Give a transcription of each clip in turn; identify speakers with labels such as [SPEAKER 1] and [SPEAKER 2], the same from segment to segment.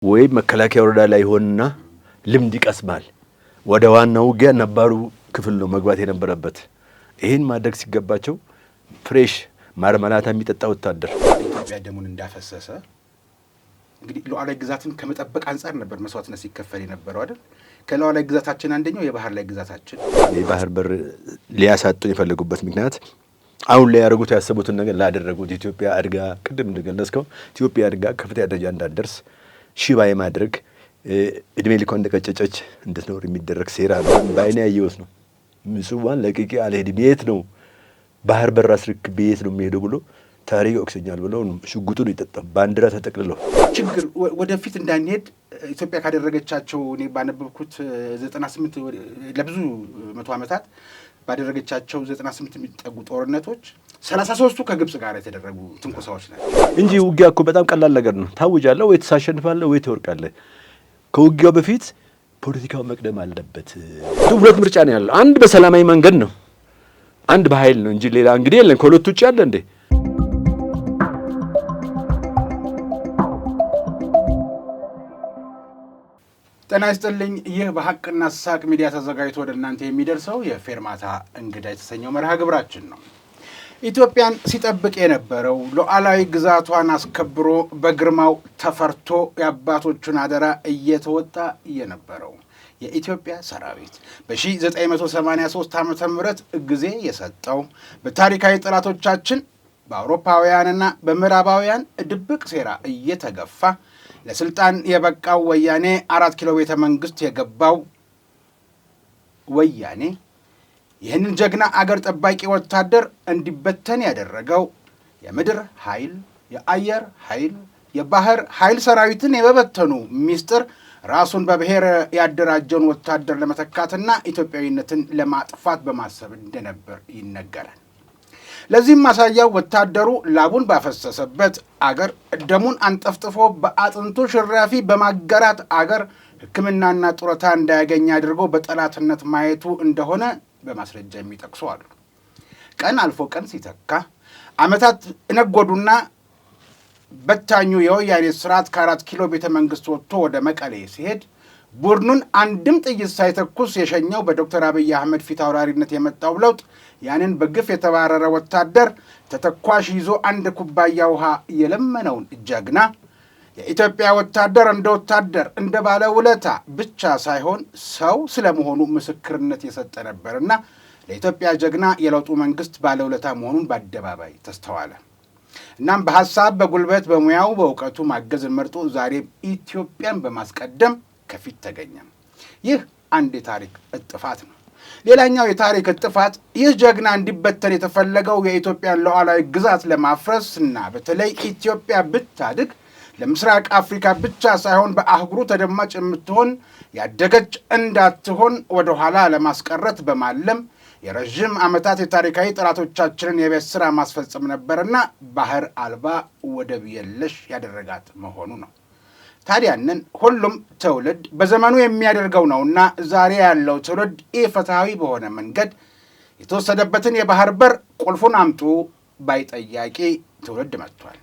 [SPEAKER 1] ወይ መከላከያ ወረዳ ላይ ሆነና ልምድ ይቀስማል ወደ ዋናው ውጊያ ነባሩ ክፍል ነው መግባት የነበረበት ይሄን ማድረግ ሲገባቸው ፍሬሽ ማርማላታ የሚጠጣ ወታደር
[SPEAKER 2] ኢትዮጵያ ደሙን እንዳፈሰሰ እንግዲህ ሉዓላዊ ግዛትን ከመጠበቅ አንፃር ነበር መስዋዕትነት ሲከፈል የነበረው አይደል ከሉዓላዊ ግዛታችን አንደኛው የባህር ላይ ግዛታችን
[SPEAKER 1] የባህር በር ሊያሳጡን የፈለጉበት ምክንያት አሁን ላይ ያደረጉት ያሰቡትን ነገር ላደረጉት ኢትዮጵያ አድጋ ቅድም እንደገለጽከው ኢትዮጵያ አድጋ ከፍተኛ ደረጃ እንዳትደርስ ሽባ የማድረግ እድሜ ልኳን እንደቀጨጨች እንድትኖር የሚደረግ ሴራ ነው ባይኔ ያየሁት ነው ምጽዋን ለቅቄ አልሄድም የት ነው ባህር በር አስርክቤ የት ነው የሚሄደው ብሎ ታሪክ ወክሰኛል ብለው ሽጉጡን ይጠጣል ባንዲራ ተጠቅልለው
[SPEAKER 2] ችግር ወደፊት እንዳንሄድ ኢትዮጵያ ካደረገቻቸው እኔ ባነበብኩት 98 ለብዙ መቶ ዓመታት ባደረገቻቸው 98 የሚጠጉ ጦርነቶች 33ቱ ከግብጽ ጋር የተደረጉ ትንኮሳዎች ናቸው
[SPEAKER 1] እንጂ ውጊያ እኮ በጣም ቀላል ነገር ነው ታውጃለህ ወይ ተሳሸንፋለህ ወይ ትወርቃለህ ከውጊያው በፊት ፖለቲካው መቅደም አለበት ሁለት ምርጫ ነው ያለው አንድ በሰላማዊ መንገድ ነው አንድ በኃይል ነው እንጂ ሌላ እንግዲህ የለም ከሁለቱ ውጪ ያለ እንዴ
[SPEAKER 2] ጤና ይስጥልኝ ይህ በሐቅና ሳቅ ሚዲያ ተዘጋጅቶ ወደ እናንተ የሚደርሰው የፌርማታ እንግዳ የተሰኘው መርሃ ግብራችን ነው ኢትዮጵያን ሲጠብቅ የነበረው ሉዓላዊ ግዛቷን አስከብሮ በግርማው ተፈርቶ የአባቶቹን አደራ እየተወጣ የነበረው የኢትዮጵያ ሰራዊት በ1983 ዓመተ ምህረት ጊዜ የሰጠው በታሪካዊ ጠላቶቻችን በአውሮፓውያንና በምዕራባውያን ድብቅ ሴራ እየተገፋ ለስልጣን የበቃው ወያኔ 4 ኪሎ ቤተ መንግስት የገባው ወያኔ ይህንን ጀግና አገር ጠባቂ ወታደር እንዲበተን ያደረገው የምድር ኃይል የአየር ኃይል የባህር ኃይል ሰራዊትን የመበተኑ ሚስጥር ራሱን በብሔር ያደራጀውን ወታደር ለመተካትና ኢትዮጵያዊነትን ለማጥፋት በማሰብ እንደነበር ይነገራል ለዚህም ማሳያው ወታደሩ ላቡን ባፈሰሰበት አገር ደሙን አንጠፍጥፎ በአጥንቱ ሽራፊ በማገራት አገር ሕክምናና ጡረታ እንዳያገኝ አድርጎ በጠላትነት ማየቱ እንደሆነ በማስረጃ የሚጠቅሱ አሉ ቀን አልፎ ቀን ሲተካ ዓመታት ነጎዱና በታኙ የወያኔ ስርዓት ከ4 ኪሎ ቤተ መንግስት ወጥቶ ወደ መቀሌ ሲሄድ ቡድኑን አንድም ጥይት ሳይተኩስ የሸኘው በዶክተር አብይ አህመድ ፊት አውራሪነት የመጣው ለውጥ ያንን በግፍ የተባረረ ወታደር ተተኳሽ ይዞ አንድ ኩባያ ውሃ የለመነውን ጀግና የኢትዮጵያ ወታደር እንደ ባለውለታ ብቻ ሳይሆን ሰው ስለመሆኑ ምስክርነት የሰጠ ነበርና ለኢትዮጵያ ጀግና የለውጡ መንግስት ባለውለታ መሆኑን በአደባባይ ተስተዋለ እናም በሐሳብ በጉልበት በሙያው በእውቀቱ ማገዝን መርጦ ዛሬም ኢትዮጵያን በማስቀደም ከፊት ተገኘ ይህ አንድ የታሪክ እጥፋት ነው ሌላኛው የታሪክ እጥፋት ይህ ጀግና እንዲበተን የተፈለገው የኢትዮጵያን ሉዓላዊ ግዛት ለማፍረስና በተለይ ኢትዮጵያ ብታድግ ለምስራቅ አፍሪካ ብቻ ሳይሆን በአህጉሩ ተደማጭ የምትሆን ያደገች እንዳትሆን ወደ ኋላ ለማስቀረት በማለም የረጅም ዓመታት የታሪካዊ ጠላቶቻችንን የቤት ሥራ ማስፈጸም ነበርና ባህር አልባ ወደብ የለሽ ያደረጋት መሆኑ ነው ታዲያንን ሁሉም ትውልድ በዘመኑ የሚያደርገው ነውና ዛሬ ያለው ትውልድ ኢፍትሐዊ በሆነ መንገድ የተወሰደበትን የባህር በር ቁልፉን አምጡ ባይጠያቂ ትውልድ መጥቷል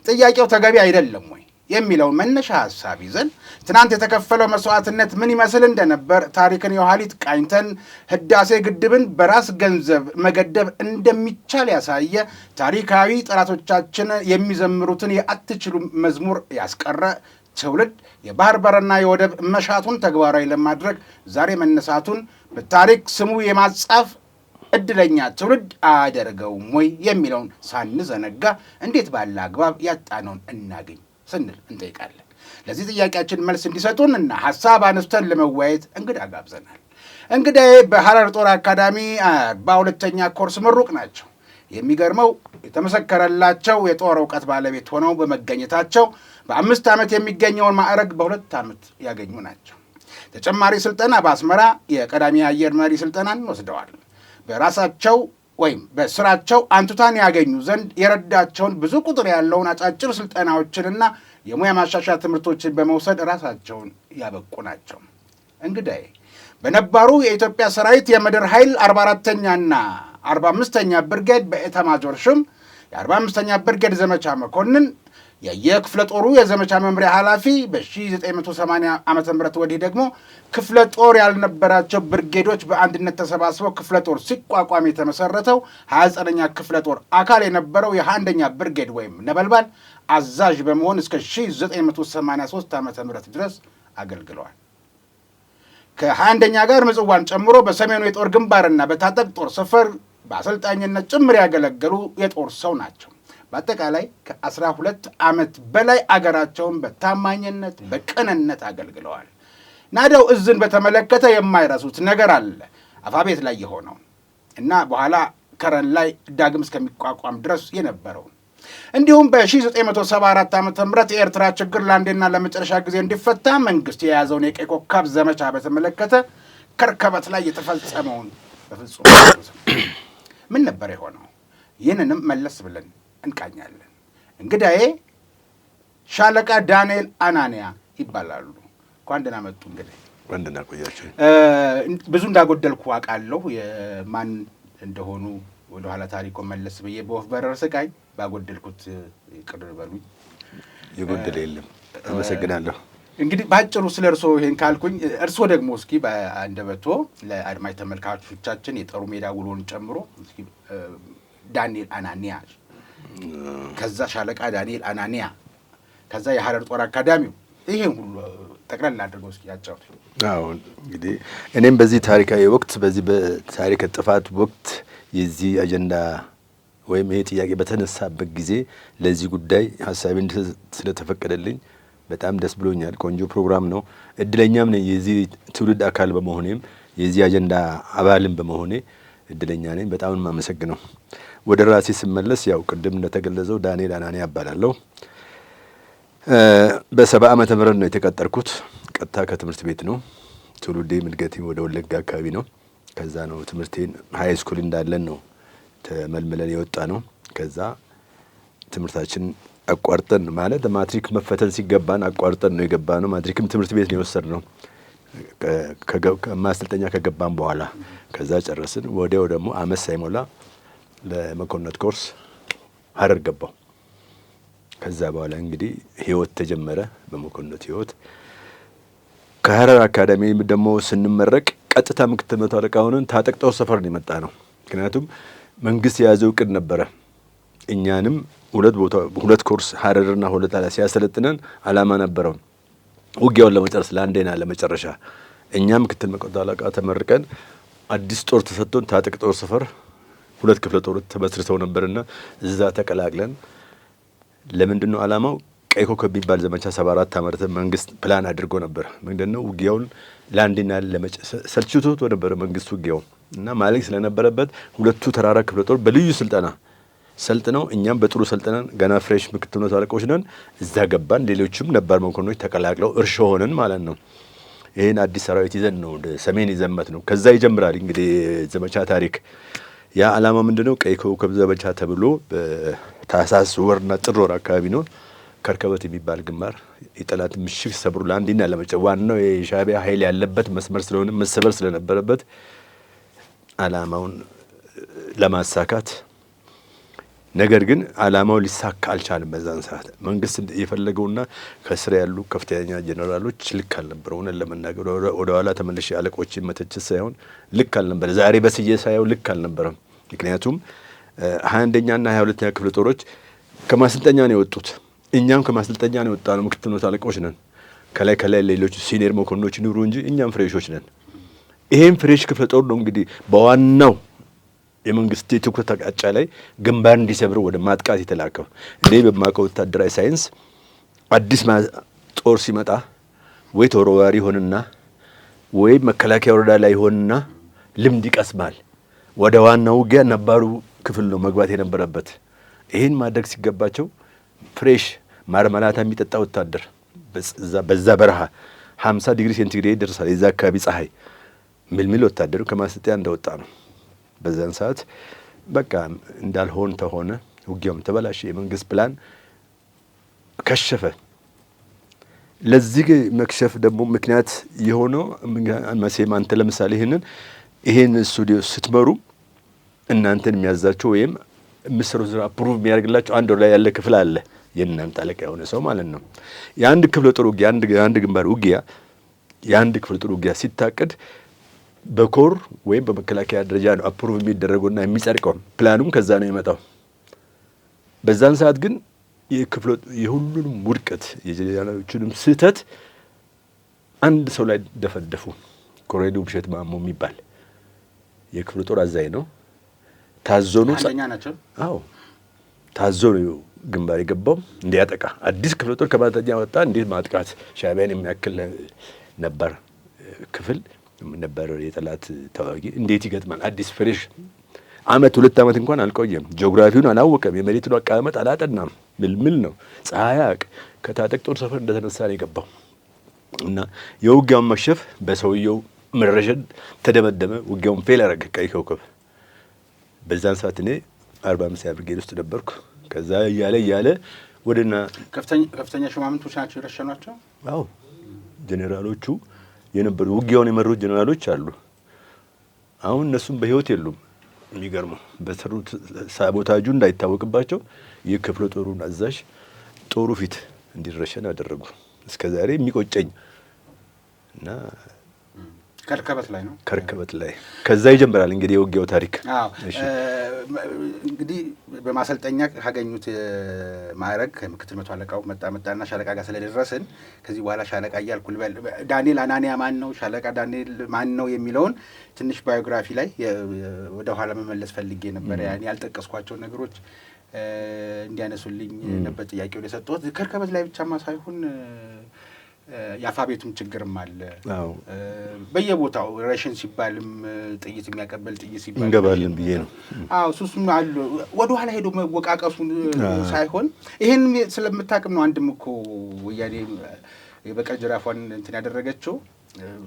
[SPEAKER 2] ጥያቄው ተገቢ አይደለም ወይ የሚለው መነሻ ሐሳብ ይዘን ትናንት የተከፈለው መስዋዕትነት ምን ይመስል እንደነበር ታሪክን የኋሊት ቃኝተን ህዳሴ ግድብን በራስ ገንዘብ መገደብ እንደሚቻል ያሳየ ታሪካዊ ጠላቶቻችን የሚዘምሩትን የአትችሉ መዝሙር ያስቀረ ትውልድ የባህር በርና የወደብ መሻቱን ተግባራዊ ለማድረግ ዛሬ መነሳቱን በታሪክ ስሙ የማጻፍ እድለኛ ትውልድ አያደርገውም ወይ የሚለውን ሳንዘነጋ እንዴት ባለ አግባብ ያጣነውን እናገኝ ስንል እንጠይቃለን ለዚህ ጥያቄያችን መልስ እንዲሰጡን እና ሐሳብ አነስተን ለመወያየት እንግዳ ጋብዘናል እንግዳዬ በሐረር ጦር አካዳሚ በሁለተኛ ኮርስ ምሩቅ ናቸው የሚገርመው የተመሰከረላቸው የጦር ዕውቀት ባለቤት ሆነው በመገኘታቸው በ5 ዓመት የሚገኘውን ማዕረግ በ2 ዓመት ያገኙ ናቸው ተጨማሪ ስልጠና በአስመራ የቀዳሚ አየር መሪ ስልጠናን ወስደዋል በራሳቸው ወይም በስራቸው አንቱታን ያገኙ ዘንድ የረዳቸውን ብዙ ቁጥር ያለውን አጫጭር ስልጠናዎችንና የሙያ ማሻሻያ ትምህርቶችን በመውሰድ ራሳቸውን ያበቁ ናቸው እንግዳዬ በነባሩ የኢትዮጵያ ሰራዊት የምድር ኃይል 44ኛና 45ኛ ብርጌድ በኤታማዦር ሹም የ45ኛ ብርጌድ ዘመቻ መኮንን የየክፍለ ጦሩ የዘመቻ መምሪያ ኃላፊ በ1980 ዓመተ ምህረት ወዲህ ደግሞ ክፍለ ጦር ያልነበራቸው ብርጌዶች በአንድነት ተሰባስበው ክፍለ ጦር ሲቋቋም የተመሰረተው 29ኛ ክፍለ ጦር አካል የነበረው የ1ኛ ብርጌድ ወይም ነበልባል አዛዥ በመሆን እስከ 1983 ዓመተ ምህረት ድረስ አገልግለዋል። ከ21ኛ ጋር ምጽዋን ጨምሮ በሰሜኑ የጦር ግንባርና በታጠቅ ጦር ሰፈር በአሰልጣኝነት ጭምር ያገለገሉ የጦር ሰው ናቸው። በአጠቃላይ ከ12 ዓመት በላይ አገራቸውን በታማኝነት በቅንነት አገልግለዋል። ናደው እዝን በተመለከተ የማይረሱት ነገር አለ። አፋቤት ላይ የሆነው እና በኋላ ከረን ላይ ዳግም እስከሚቋቋም ድረስ የነበረውን እንዲሁም በ1974 ዓ.ም የኤርትራ ችግር ለአንዴና ለመጨረሻ ጊዜ እንዲፈታ መንግስት የያዘውን የቀይ ኮከብ ዘመቻ በተመለከተ ከርከበት ላይ የተፈጸመውን በፍጹም ምን ነበር የሆነው? ይህንንም መለስ ብለን እንቃኛለን። እንግዳዬ ሻለቃ ዳንኤል አናንያ ይባላሉ። እንኳን ደህና መጡ። እንግዲህ
[SPEAKER 1] እንኳን ደህና ቆያችሁ።
[SPEAKER 2] ብዙ እንዳጎደልኩ አውቃለሁ። የማን እንደሆኑ ወደ ኋላ ታሪኮ መለስ ብዬ በወፍ በረር ስቃኝ ባጎደልኩት ይቅር በሉኝ።
[SPEAKER 1] የጎደለ የለም። አመሰግናለሁ።
[SPEAKER 2] እንግዲህ ባጭሩ ስለ እርስዎ ይሄን ካልኩኝ፣ እርስዎ ደግሞ እስኪ በአንደበቶ ለአድማጭ ተመልካቾቻችን የጦር ሜዳ ውሎን ጨምሮ እስኪ ዳንኤል አናንያ፣ ከዛ ሻለቃ ዳንኤል አናንያ፣ ከዛ የሐረር ጦር አካዳሚው ይሄን ሁሉ ጠቅላላ አድርገው እስኪ ያጫውቱ።
[SPEAKER 1] አዎ እንግዲህ እኔም በዚህ ታሪካዊ ወቅት በዚህ በታሪክ ጥፋት ወቅት የዚህ አጀንዳ ወይም ይሄ ጥያቄ በተነሳበት ጊዜ ለዚህ ጉዳይ ሀሳቤን ስለተፈቀደልኝ በጣም ደስ ብሎኛል። ቆንጆ ፕሮግራም ነው። እድለኛም ነኝ የዚህ ትውልድ አካል በመሆኔም የዚህ አጀንዳ አባልም በመሆኔ እድለኛ ነኝ። በጣም የማመሰግነው። ወደ ራሴ ስመለስ ያው ቅድም እንደተገለጸው ዳንኤል አናንያ እባላለሁ። በ70 ዓመተ ምህረት ነው የተቀጠርኩት። ቀጥታ ከትምህርት ቤት ነው። ትውልዴ እድገቴ ወደ ወለጋ አካባቢ ነው። ከዛ ነው ትምህርቴን ሃይ ስኩል እንዳለን ነው ተመልምለን የወጣ ነው። ከዛ ትምህርታችን አቋርጠን ማለት ማትሪክ መፈተን ሲገባን አቋርጠን ነው የገባ ነው። ማትሪክም ትምህርት ቤት ነው የወሰድነው ማሰልጠኛ ከገባን በኋላ። ከዛ ጨረስን። ወዲያው ደግሞ አመት ሳይሞላ ለመኮንነት ኮርስ ሐረር ገባው። ከዛ በኋላ እንግዲህ ህይወት ተጀመረ። በመኮንነት ህይወት ከሐረር አካዳሚ ደግሞ ስንመረቅ ቀጥታ ምክትል መቶ አለቃ ሆነን ታጠቅ ጦር ሰፈር ነው የመጣ ነው። ምክንያቱም መንግስት የያዘው እቅድ ነበረ። እኛንም ሁለት ኮርስ ሐረርና ሆለታ ላይ ሲያሰለጥነን አላማ ነበረው ውጊያውን ለመጨረስ ለአንዴና ለመጨረሻ። እኛም ምክትል መቶ አለቃ ተመርቀን አዲስ ጦር ተሰጥቶን ታጠቅ ጦር ሰፈር 2 ክፍለ ጦር ተመስርተው ነበርና እዛ ተቀላቅለን ለምንድነው አላማው ቀይ ኮከብ የሚባል ዘመቻ 74 ዓመተ መንግስት ፕላን አድርጎ ነበር። ምንድነው ውጊያውን ለአንዴና ሰልችቶት ነበር መንግስት ውጊያውን እና ማለቅ ስለነበረበት 2 ተራራ ክፍለ ጦር በልዩ ስልጠና ሰልጥነው እኛም በጥሩ ሰልጥነን ገና ፍሬሽ ምክትል መቶ አለቆች ነን። እዛ ገባን። ሌሎችም ነባር መኮንኖች ተቀላቅለው እርሾ ሆነን ማለት ነው። ይሄን አዲስ ሰራዊት ይዘን ነው ወደ ሰሜን ይዘመት ነው። ከዛ ይጀምራል እንግዲህ ዘመቻ ታሪክ። ያ አላማ ምንድነው? ቀይ ኮከብ ዘመቻ ተብሎ በታህሳስ ወርና ጥር ወር አካባቢ ነው ከርከበት የሚባል ግንባር የጠላት ምሽግ ሰብሩ ለአንዴና ለመጨረሻ ዋናው የሻዕቢያ ኃይል ያለበት መስመር ስለሆነ መሰበር ስለነበረበት አላማውን ለማሳካት ነገር ግን አላማው ሊሳካ አልቻለም። በዛን ሰዓት መንግስት የፈለገውና ከስር ያሉ ከፍተኛ ጀነራሎች ልክ አልነበረ። ሆነ ለመናገር ወደ ኋላ ተመልሼ አለቆችን መተቸት ሳይሆን ልክ አልነበረ። ዛሬ በስዬ ሳይሆን ልክ አልነበረም። ምክንያቱም 21ኛና 22ኛ ክፍለ ጦሮች ከማሰልጠኛ ነው የወጡት። እኛም ከማሰልጠኛ ነው የወጣ ነው። ምክትል መቶ አለቆች ነን። ከላይ ሌሎች ሲኒየር መኮንኖች ይኑሩ እንጂ እኛም ፍሬሾች ነን። ይሄን ፍሬሽ ክፍለ ጦር ነው እንግዲህ በዋናው የመንግስት የትኩረት አቅጣጫ ላይ ግንባር እንዲሰብር ወደ ማጥቃት የተላከው። እኔ በማውቀው ወታደራዊ ሳይንስ አዲስ ጦር ሲመጣ ወይ ተወርዋሪ ሆንና ወይ መከላከያ ወረዳ ላይ ሆንና ልምድ ይቀስማል። ወደ ዋናው ውጊያ ነባሩ ክፍል ነው መግባት የነበረበት። ይሄን ማድረግ ሲገባቸው ፍሬሽ ማርመላታ የሚጠጣ ወታደር በዛ በረሃ 50 ዲግሪ ሴንቲግሬድ ደርሳል። የዛ አካባቢ ፀሐይ ምልምል ወታደሩ ከማሰልጠኛ እንደወጣ ነው። በዛን ሰዓት በቃ እንዳልሆን ተሆነ። ውጊያውም ተበላሸ። የመንግስት ፕላን ከሸፈ። ለዚህ መክሸፍ ደግሞ ምክንያት የሆነው መቼም አንተ ለምሳሌ ይሄን ስቱዲዮ ስትመሩ እናንተን የሚያዛቸው ወይም ምስሩ ስራ አፕሩቭ የሚያደርግላቸው አንድ ላይ ያለ ክፍል አለ። የእናንተ አለቃ የሆነ ሰው ማለት ነው። የአንድ ክፍለ ጦር ውጊያ የአንድ ግንባር ውጊያ የአንድ ክፍለ ጦር ውጊያ ሲታቀድ በኮር ወይም በመከላከያ ደረጃ ነው አፕሩቭ የሚደረገውና የሚጸድቀው። ፕላኑም ከዛ ነው የመጣው። በዛን ሰዓት ግን የሁሉንም ውድቀት የጀነራሎቹንም ስህተት አንድ ሰው ላይ ደፈደፉ። ኮሎኔል ውብሸት ማሞ የሚባል የክፍለ ጦር አዛዥ ነው። ታዞ ነው
[SPEAKER 2] አንደኛ ናቸው።
[SPEAKER 1] አዎ ታዞ ነው ግንባር የገባው እንዲያጠቃ። አዲስ ክፍለ ጦር ከማጠኛ ወጣ። እንዴት ማጥቃት ሻዕቢያን የሚያክል ነበር ክፍል ነበር የጠላት ተዋጊ እንዴት ይገጥማል? አዲስ ፍሬሽ አመት 2 አመት እንኳን አልቆየም። ጂኦግራፊውን አላወቀም። የመሬቱን አቀማመጥ አላጠናም። ምልምል ነው። ፀሐይ ያቅ ከታጠቅ ጦር ሰፈር እንደተነሳ ነው የገባው እና የውጊያውን መክሸፍ በሰውየው መረሸን ተደመደመ። ውጊያውን ፌል አደረገ ቀይ ኮከብ። በዛን ሰዓት እኔ 45 ብርጌድ ውስጥ ነበርኩ። ከዛ እያለ ወደና
[SPEAKER 2] ከፍተኛ ሹማምንቶች ናቸው የረሸኗቸው።
[SPEAKER 1] አዎ ጄኔራሎቹ የነበሩ ውጊያውን የመሩት ጄኔራሎች አሉ። አሁን እነሱም በህይወት የሉም። የሚገርመው በሰሩት ሳቦታጁ እንዳይታወቅባቸው የክፍለ ጦሩን አዛዥ ጦሩ ፊት እንዲረሸን አደረጉ። እስከዛሬ የሚቆጨኝ እና
[SPEAKER 2] ከርከበት ላይ ነው።
[SPEAKER 1] ከርከበት ላይ ከዛ ይጀምራል እንግዲህ የውጊያው ታሪክ።
[SPEAKER 2] አዎ እንግዲህ በማሰልጠኛ ካገኙት ማዕረግ ምክትል መቶ አለቃው መጣና ሻለቃ ጋር ስለደረስን ከዚህ በኋላ ሻለቃ እያልኩ ልበል። ዳንኤል አናንያ ማን ነው? ሻለቃ ዳንኤል ማን ነው የሚለውን ትንሽ ባዮግራፊ ላይ ወደ ኋላ መመለስ ፈልጌ ነበር። ያኔ ያልጠቀስኳቸውን ነገሮች እንዲያነሱልኝ ነበር ጥያቄውን የሰጠሁት። ከርከበት ላይ ብቻማ ሳይሆን የአፋ ቤቱም ችግርም አለ። በየቦታው ሬሽን ሲባልም ጥይት የሚያቀበል ጥይት ሲባል
[SPEAKER 1] እንገባለን ብዬ ነው።
[SPEAKER 2] አዎ ሱስም አለ። ወደ ኋላ ሄዶ መወቃቀሱን ሳይሆን ይሄን ስለምታቅም ነው። አንድም እኮ ወያኔ የበቀል ጅራፏን እንትን ያደረገችው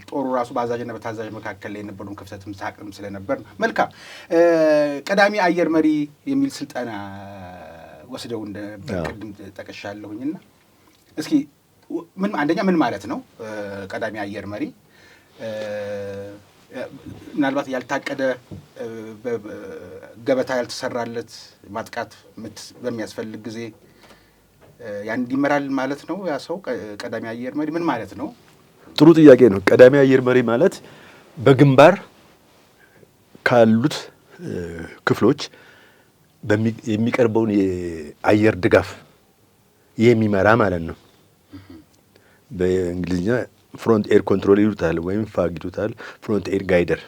[SPEAKER 2] ጦሩ ራሱ በአዛዥና በታዛዥ መካከል ላይ የነበረውን ክፍተትም ሳቅም ስለነበር ነው። መልካም ቀዳሚ አየር መሪ የሚል ስልጠና ወስደው እንደነበር ቅድም ጠቅሻለሁኝና እስኪ አንደኛ ምን ማለት ነው ቀዳሚ አየር መሪ? ምናልባት ያልታቀደ ገበታ ያልተሰራለት ማጥቃት በሚያስፈልግ ጊዜ ያን ይመራል ማለት ነው። ያ ሰው ቀዳሚ አየር መሪ ምን ማለት ነው?
[SPEAKER 1] ጥሩ ጥያቄ ነው። ቀዳሚ አየር መሪ ማለት በግንባር ካሉት ክፍሎች የሚቀርበውን የአየር ድጋፍ የሚመራ ማለት ነው። በእንግሊዝኛ ፍሮንት ኤር ኮንትሮል ይሉታል ወይም ፋግ ይሉታል። ፍሮንት ኤር ጋይደር።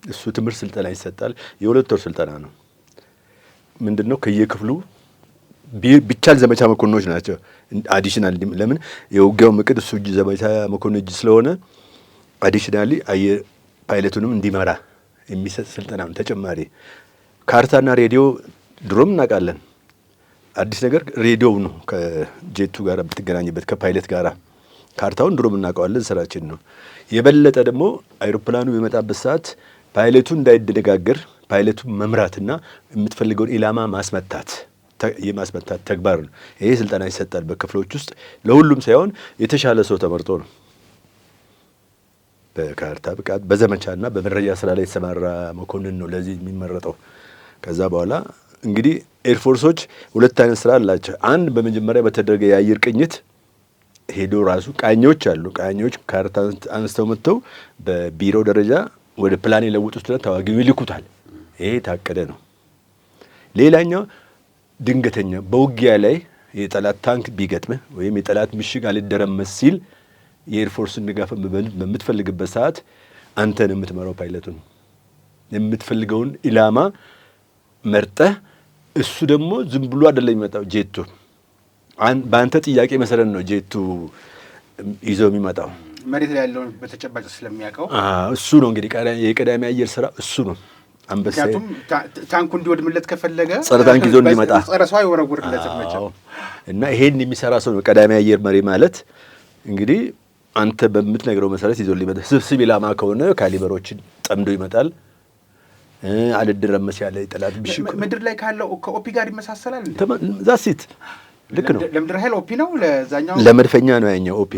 [SPEAKER 1] እሱ ትምህርት ስልጠና ይሰጣል። የ2 ወር ስልጠና ነው። ምንድነው ከየክፍሉ ቢቻል ዘመቻ መኮንኖች ናቸው። አዲሽናል ለምን የውጊያው ምቅድ እሱ እጅ ዘመቻ መኮንን እጅ ስለሆነ አዲሽናሊ አየር ፓይለቱንም እንዲመራ የሚሰጥ ስልጠና ነው። ተጨማሪ ካርታና ሬዲዮ ድሮም እናውቃለን። አዲስ ነገር ሬዲዮው ነው። ከጄቱ ጋር ብትገናኝበት ከፓይለት ጋራ ካርታውን ድሮም እናውቀዋለን፣ ስራችን ነው። የበለጠ ደግሞ አይሮፕላኑ የመጣበት ሰዓት ፓይለቱ እንዳይደነጋገር ፓይለቱ መምራትና የምትፈልገውን ኢላማ የማስመታት ተግባር ነው። ይሄ ስልጠና ይሰጣል በክፍሎች ውስጥ ለሁሉም ሳይሆን የተሻለ ሰው ተመርጦ ነው። በካርታ ብቃት በዘመቻና በመረጃ ስራ ላይ የተሰማራ መኮንን ነው ለዚህ የሚመረጠው። ከዛ በኋላ እንግዲህ ኤርፎርሶች 2 አይነት ስራ አላቸው። አንድ በመጀመሪያ በተደረገ የአየር ቅኝት ሄዶ ራሱ ቃኞች አሉ። ቃኞች ካርታ አንስተው መጥተው በቢሮ ደረጃ ወደ ፕላን የለውጡትና ተዋጊው ይልኩታል። ይሄ የታቀደ ነው። ሌላኛው ድንገተኛ በውጊያ ላይ የጠላት ታንክ ቢገጥምህ ወይም የጠላት ምሽግ አልደረመስ ሲል የኤርፎርስን ድጋፍ በምትፈልግበት ሰዓት አንተን የምትመራው ፓይለቱን የምትፈልገውን ኢላማ መርጠህ እሱ ደግሞ ዝም ብሎ አይደለም የሚመጣው ጄቱ በአንተ ጥያቄ መሰረት ነው ጄቱ ይዞ የሚመጣው።
[SPEAKER 2] መሬት ላይ ያለውን በተጨባጭ ስለሚያውቀው
[SPEAKER 1] እሱ ነው እንግዲህ የቀዳሚ አየር ስራ እሱ ነው።
[SPEAKER 2] ምክንያቱም ታንኩ እንዲወድምለት ከፈለገ
[SPEAKER 1] ጸረ ታንክ ይዞ እንዲመጣ
[SPEAKER 2] ጸረ ሰው አይወረውርለት መቼም
[SPEAKER 1] እና ይሄን የሚሰራ ሰው ነው ቀዳሚ አየር መሪ ማለት። እንግዲህ አንተ በምትነግረው መሰረት ይዞ ሊመጣ ስብስብ ኢላማ ከሆነ ካሊበሮችን ጠምዶ ይመጣል። አልደረመስ ያለ ጠላት ብሽኩ
[SPEAKER 2] ምድር ላይ ካለው ከኦፒ ጋር ይመሳሰላል እንዴ?
[SPEAKER 1] ዛሲት ልክ ነው።
[SPEAKER 2] ለምድር ኃይል ኦፒ ነው፣ ለዛኛው
[SPEAKER 1] ለመድፈኛ ነው ያኛው ኦፒ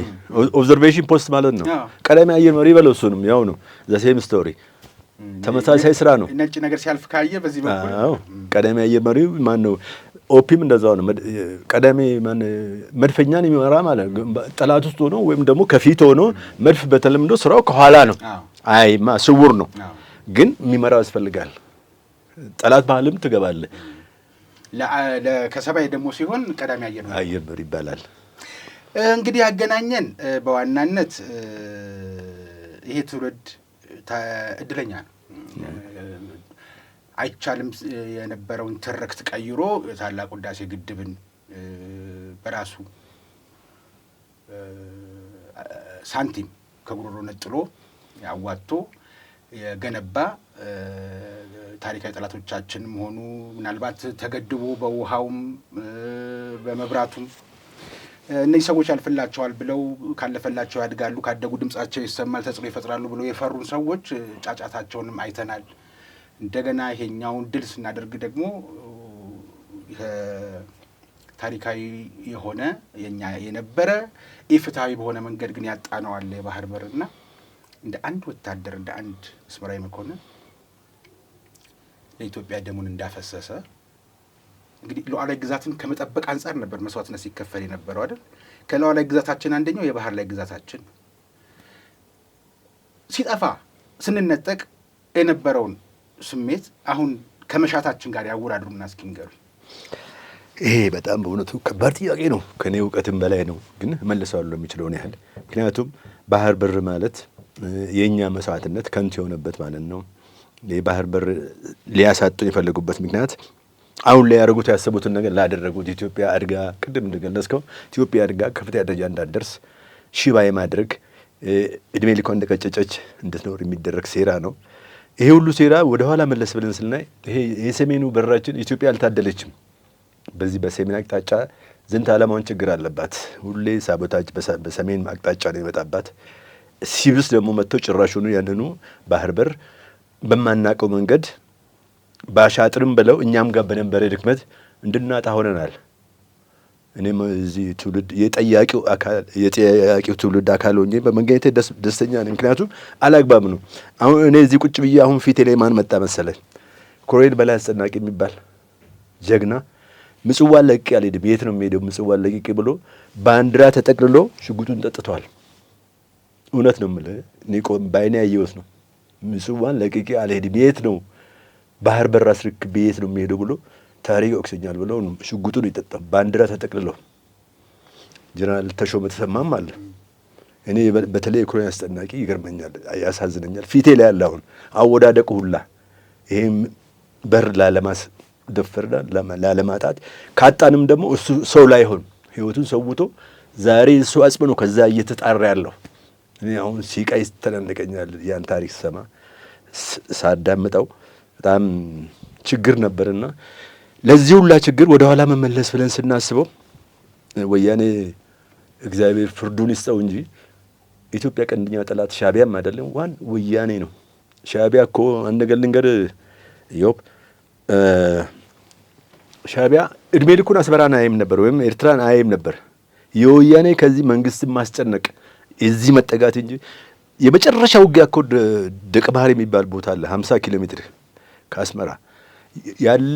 [SPEAKER 1] ኦብዘርቬሽን ፖስት ማለት ነው። ቀዳሚ አየር መሪ በለው እሱንም ያው ነው። ዘሴም ስቶሪ ተመሳሳይ ስራ ነው።
[SPEAKER 2] ነጭ ነገር ሲያልፍ ካየ በዚህ በኩል
[SPEAKER 1] ቀዳሚ አየር መሪው ማን ነው? ኦፒም እንደዛው ነው። ቀዳሚ መድፈኛን የሚመራ ማለት ጠላት ውስጥ ሆኖ ወይም ደግሞ ከፊት ሆኖ መድፍ በተለምዶ ስራው ከኋላ ነው። አይማ ስውር ነው፣ ግን የሚመራው ያስፈልጋል። ጠላት ባህልም ትገባለህ።
[SPEAKER 2] ከሰባይ ደግሞ ሲሆን ቀዳሚ
[SPEAKER 1] አየር በር ይባላል።
[SPEAKER 2] እንግዲህ ያገናኘን በዋናነት ይሄ ትውልድ እድለኛ ነው። አይቻልም የነበረውን ትርክት ቀይሮ ታላቁ ህዳሴ ግድብን በራሱ ሳንቲም ከጉሮሮ ነጥሎ ያዋጥቶ የገነባ ታሪካዊ ጠላቶቻችንም ሆኑ ምናልባት ተገድቦ በውሃውም በመብራቱም እነዚህ ሰዎች ያልፍላቸዋል ብለው ካለፈላቸው ያድጋሉ፣ ካደጉ ድምጻቸው ይሰማል፣ ተጽዕኖ ይፈጥራሉ ብለው የፈሩን ሰዎች ጫጫታቸውንም አይተናል። እንደገና ይሄኛውን ድል ስናደርግ ደግሞ ታሪካዊ የሆነ የኛ የነበረ ኢፍትሐዊ በሆነ መንገድ ግን ያጣነዋል የባህር በርና እንደ አንድ ወታደር እንደ አንድ አስመራዊ መኮንን ለኢትዮጵያ ደሙን እንዳፈሰሰ እንግዲህ ሉዓላዊ ግዛትን ከመጠበቅ አንጻር ነበር መስዋዕትነት ሲከፈል የነበረው አይደል? ከሉዓላዊ ግዛታችን አንደኛው የባህር ላይ ግዛታችን ሲጠፋ ስንነጠቅ የነበረውን ስሜት አሁን ከመሻታችን ጋር ያወዳድሩና እስኪ ንገሩኝ።
[SPEAKER 1] ይሄ በጣም በእውነቱ ከባድ ጥያቄ ነው። ከኔ እውቀትም በላይ ነው፣ ግን እመልሰዋለሁ የሚችለውን ያህል። ምክንያቱም ባህር በር ማለት የእኛ መስዋዕትነት ከንቱ የሆነበት ማለት ነው። የባህር በር ሊያሳጡን የፈለጉበት ምክንያት አሁን ላይ ያደረጉት ያሰቡትን ነገር ላደረጉት ኢትዮጵያ አድጋ ቅድም እንደገለጽከው ኢትዮጵያ አድጋ ከፍተኛ ደረጃ እንዳትደርስ ሽባ የማድረግ እድሜ ልኳን እንደቀጨጨች እንድትኖር የሚደረግ ሴራ ነው። ይሄ ሁሉ ሴራ ወደ ኋላ መለስ ብለን ስናይ ይሄ የሰሜኑ በራችን ኢትዮጵያ አልታደለችም። በዚህ በሰሜን አቅጣጫ ዝንተ ዓላማውን ችግር አለባት። ሁሌ ሳቦታጅ በሰሜን አቅጣጫ ነው የመጣባት። ሲብስ ደግሞ መጥተው ጭራሹኑ ያንኑ ባህር በር በማናቀው መንገድ ባሻጥርም ብለው እኛም ጋር በነበረ ድክመት እንድናጣ ሆነናል። እኔም እዚህ ትውልድ የጠያቂው ትውልድ አካል ሆኜ በመገኘቴ ደስተኛ ነኝ። ምክንያቱም አላግባብ ነው። አሁን እኔ እዚህ ቁጭ ብዬ አሁን ፊቴ ላይ ማን መጣ መሰለኝ? ኮሎኔል በላይ አስጨናቂ የሚባል ጀግና ምጽዋን ለቅቄ አልሄድም። የት ነው የሚሄደው? ምጽዋን ለቅቄ ብሎ ባንዲራ ተጠቅልሎ ሽጉጡን ጠጥቷል። እውነት ነው የምልህ፣ እኔ በዓይኔ ያየሁት ነው። ምጽዋን ለቅቄ አልሄድም፣ የት ነው ባህር በር አስረክቤ የት ነው የሚሄደው ብሎ ታሪክ ወቅሰኛል ብለው ሽጉጡን ይጠጣ ባንዲራ ተጠቅልሎ። ጀነራል ተሾመ ተሰማም አለ። እኔ በተለይ የኮሎኔል አስጨናቂ ይገርመኛል፣ ያሳዝነኛል። ፊቴ ላይ ያለ አሁን አወዳደቁ ሁላ ይሄም በር ላለማስደፈርና ላለማጣት ካጣንም ደግሞ እሱ ሰው ላይ ሆን ህይወቱን ሰውቶ ዛሬ እሱ አጽም ነው ከዛ እየተጣራ ያለው። እኔ አሁን ሲቃይ ተናነቀኛል ያን ታሪክ ሰማ ሳዳምጠው በጣም ችግር ነበርና ለዚህ ሁላ ችግር ወደ ኋላ መመለስ ብለን ስናስበው ወያኔ እግዚአብሔር ፍርዱን ይስጠው እንጂ ኢትዮጵያ ቀንደኛ ጠላት ሻዕቢያም አይደለም ወያኔ ነው። ሻዕቢያ እኮ አንድ ነገር ልንገርህ ኢዮብ፣ ሻዕቢያ እድሜ ልኩን አስመራን አያይም ነበር ወይም ኤርትራን አያይም ነበር። የወያኔ ከዚህ መንግስትን ማስጨነቅ እዚህ መጠጋት እንጂ የመጨረሻ ውጊያ እኮ ደቅ ባህር የሚባል ቦታ አለ 50 ኪሎ ሜትር ከአስመራ ያለ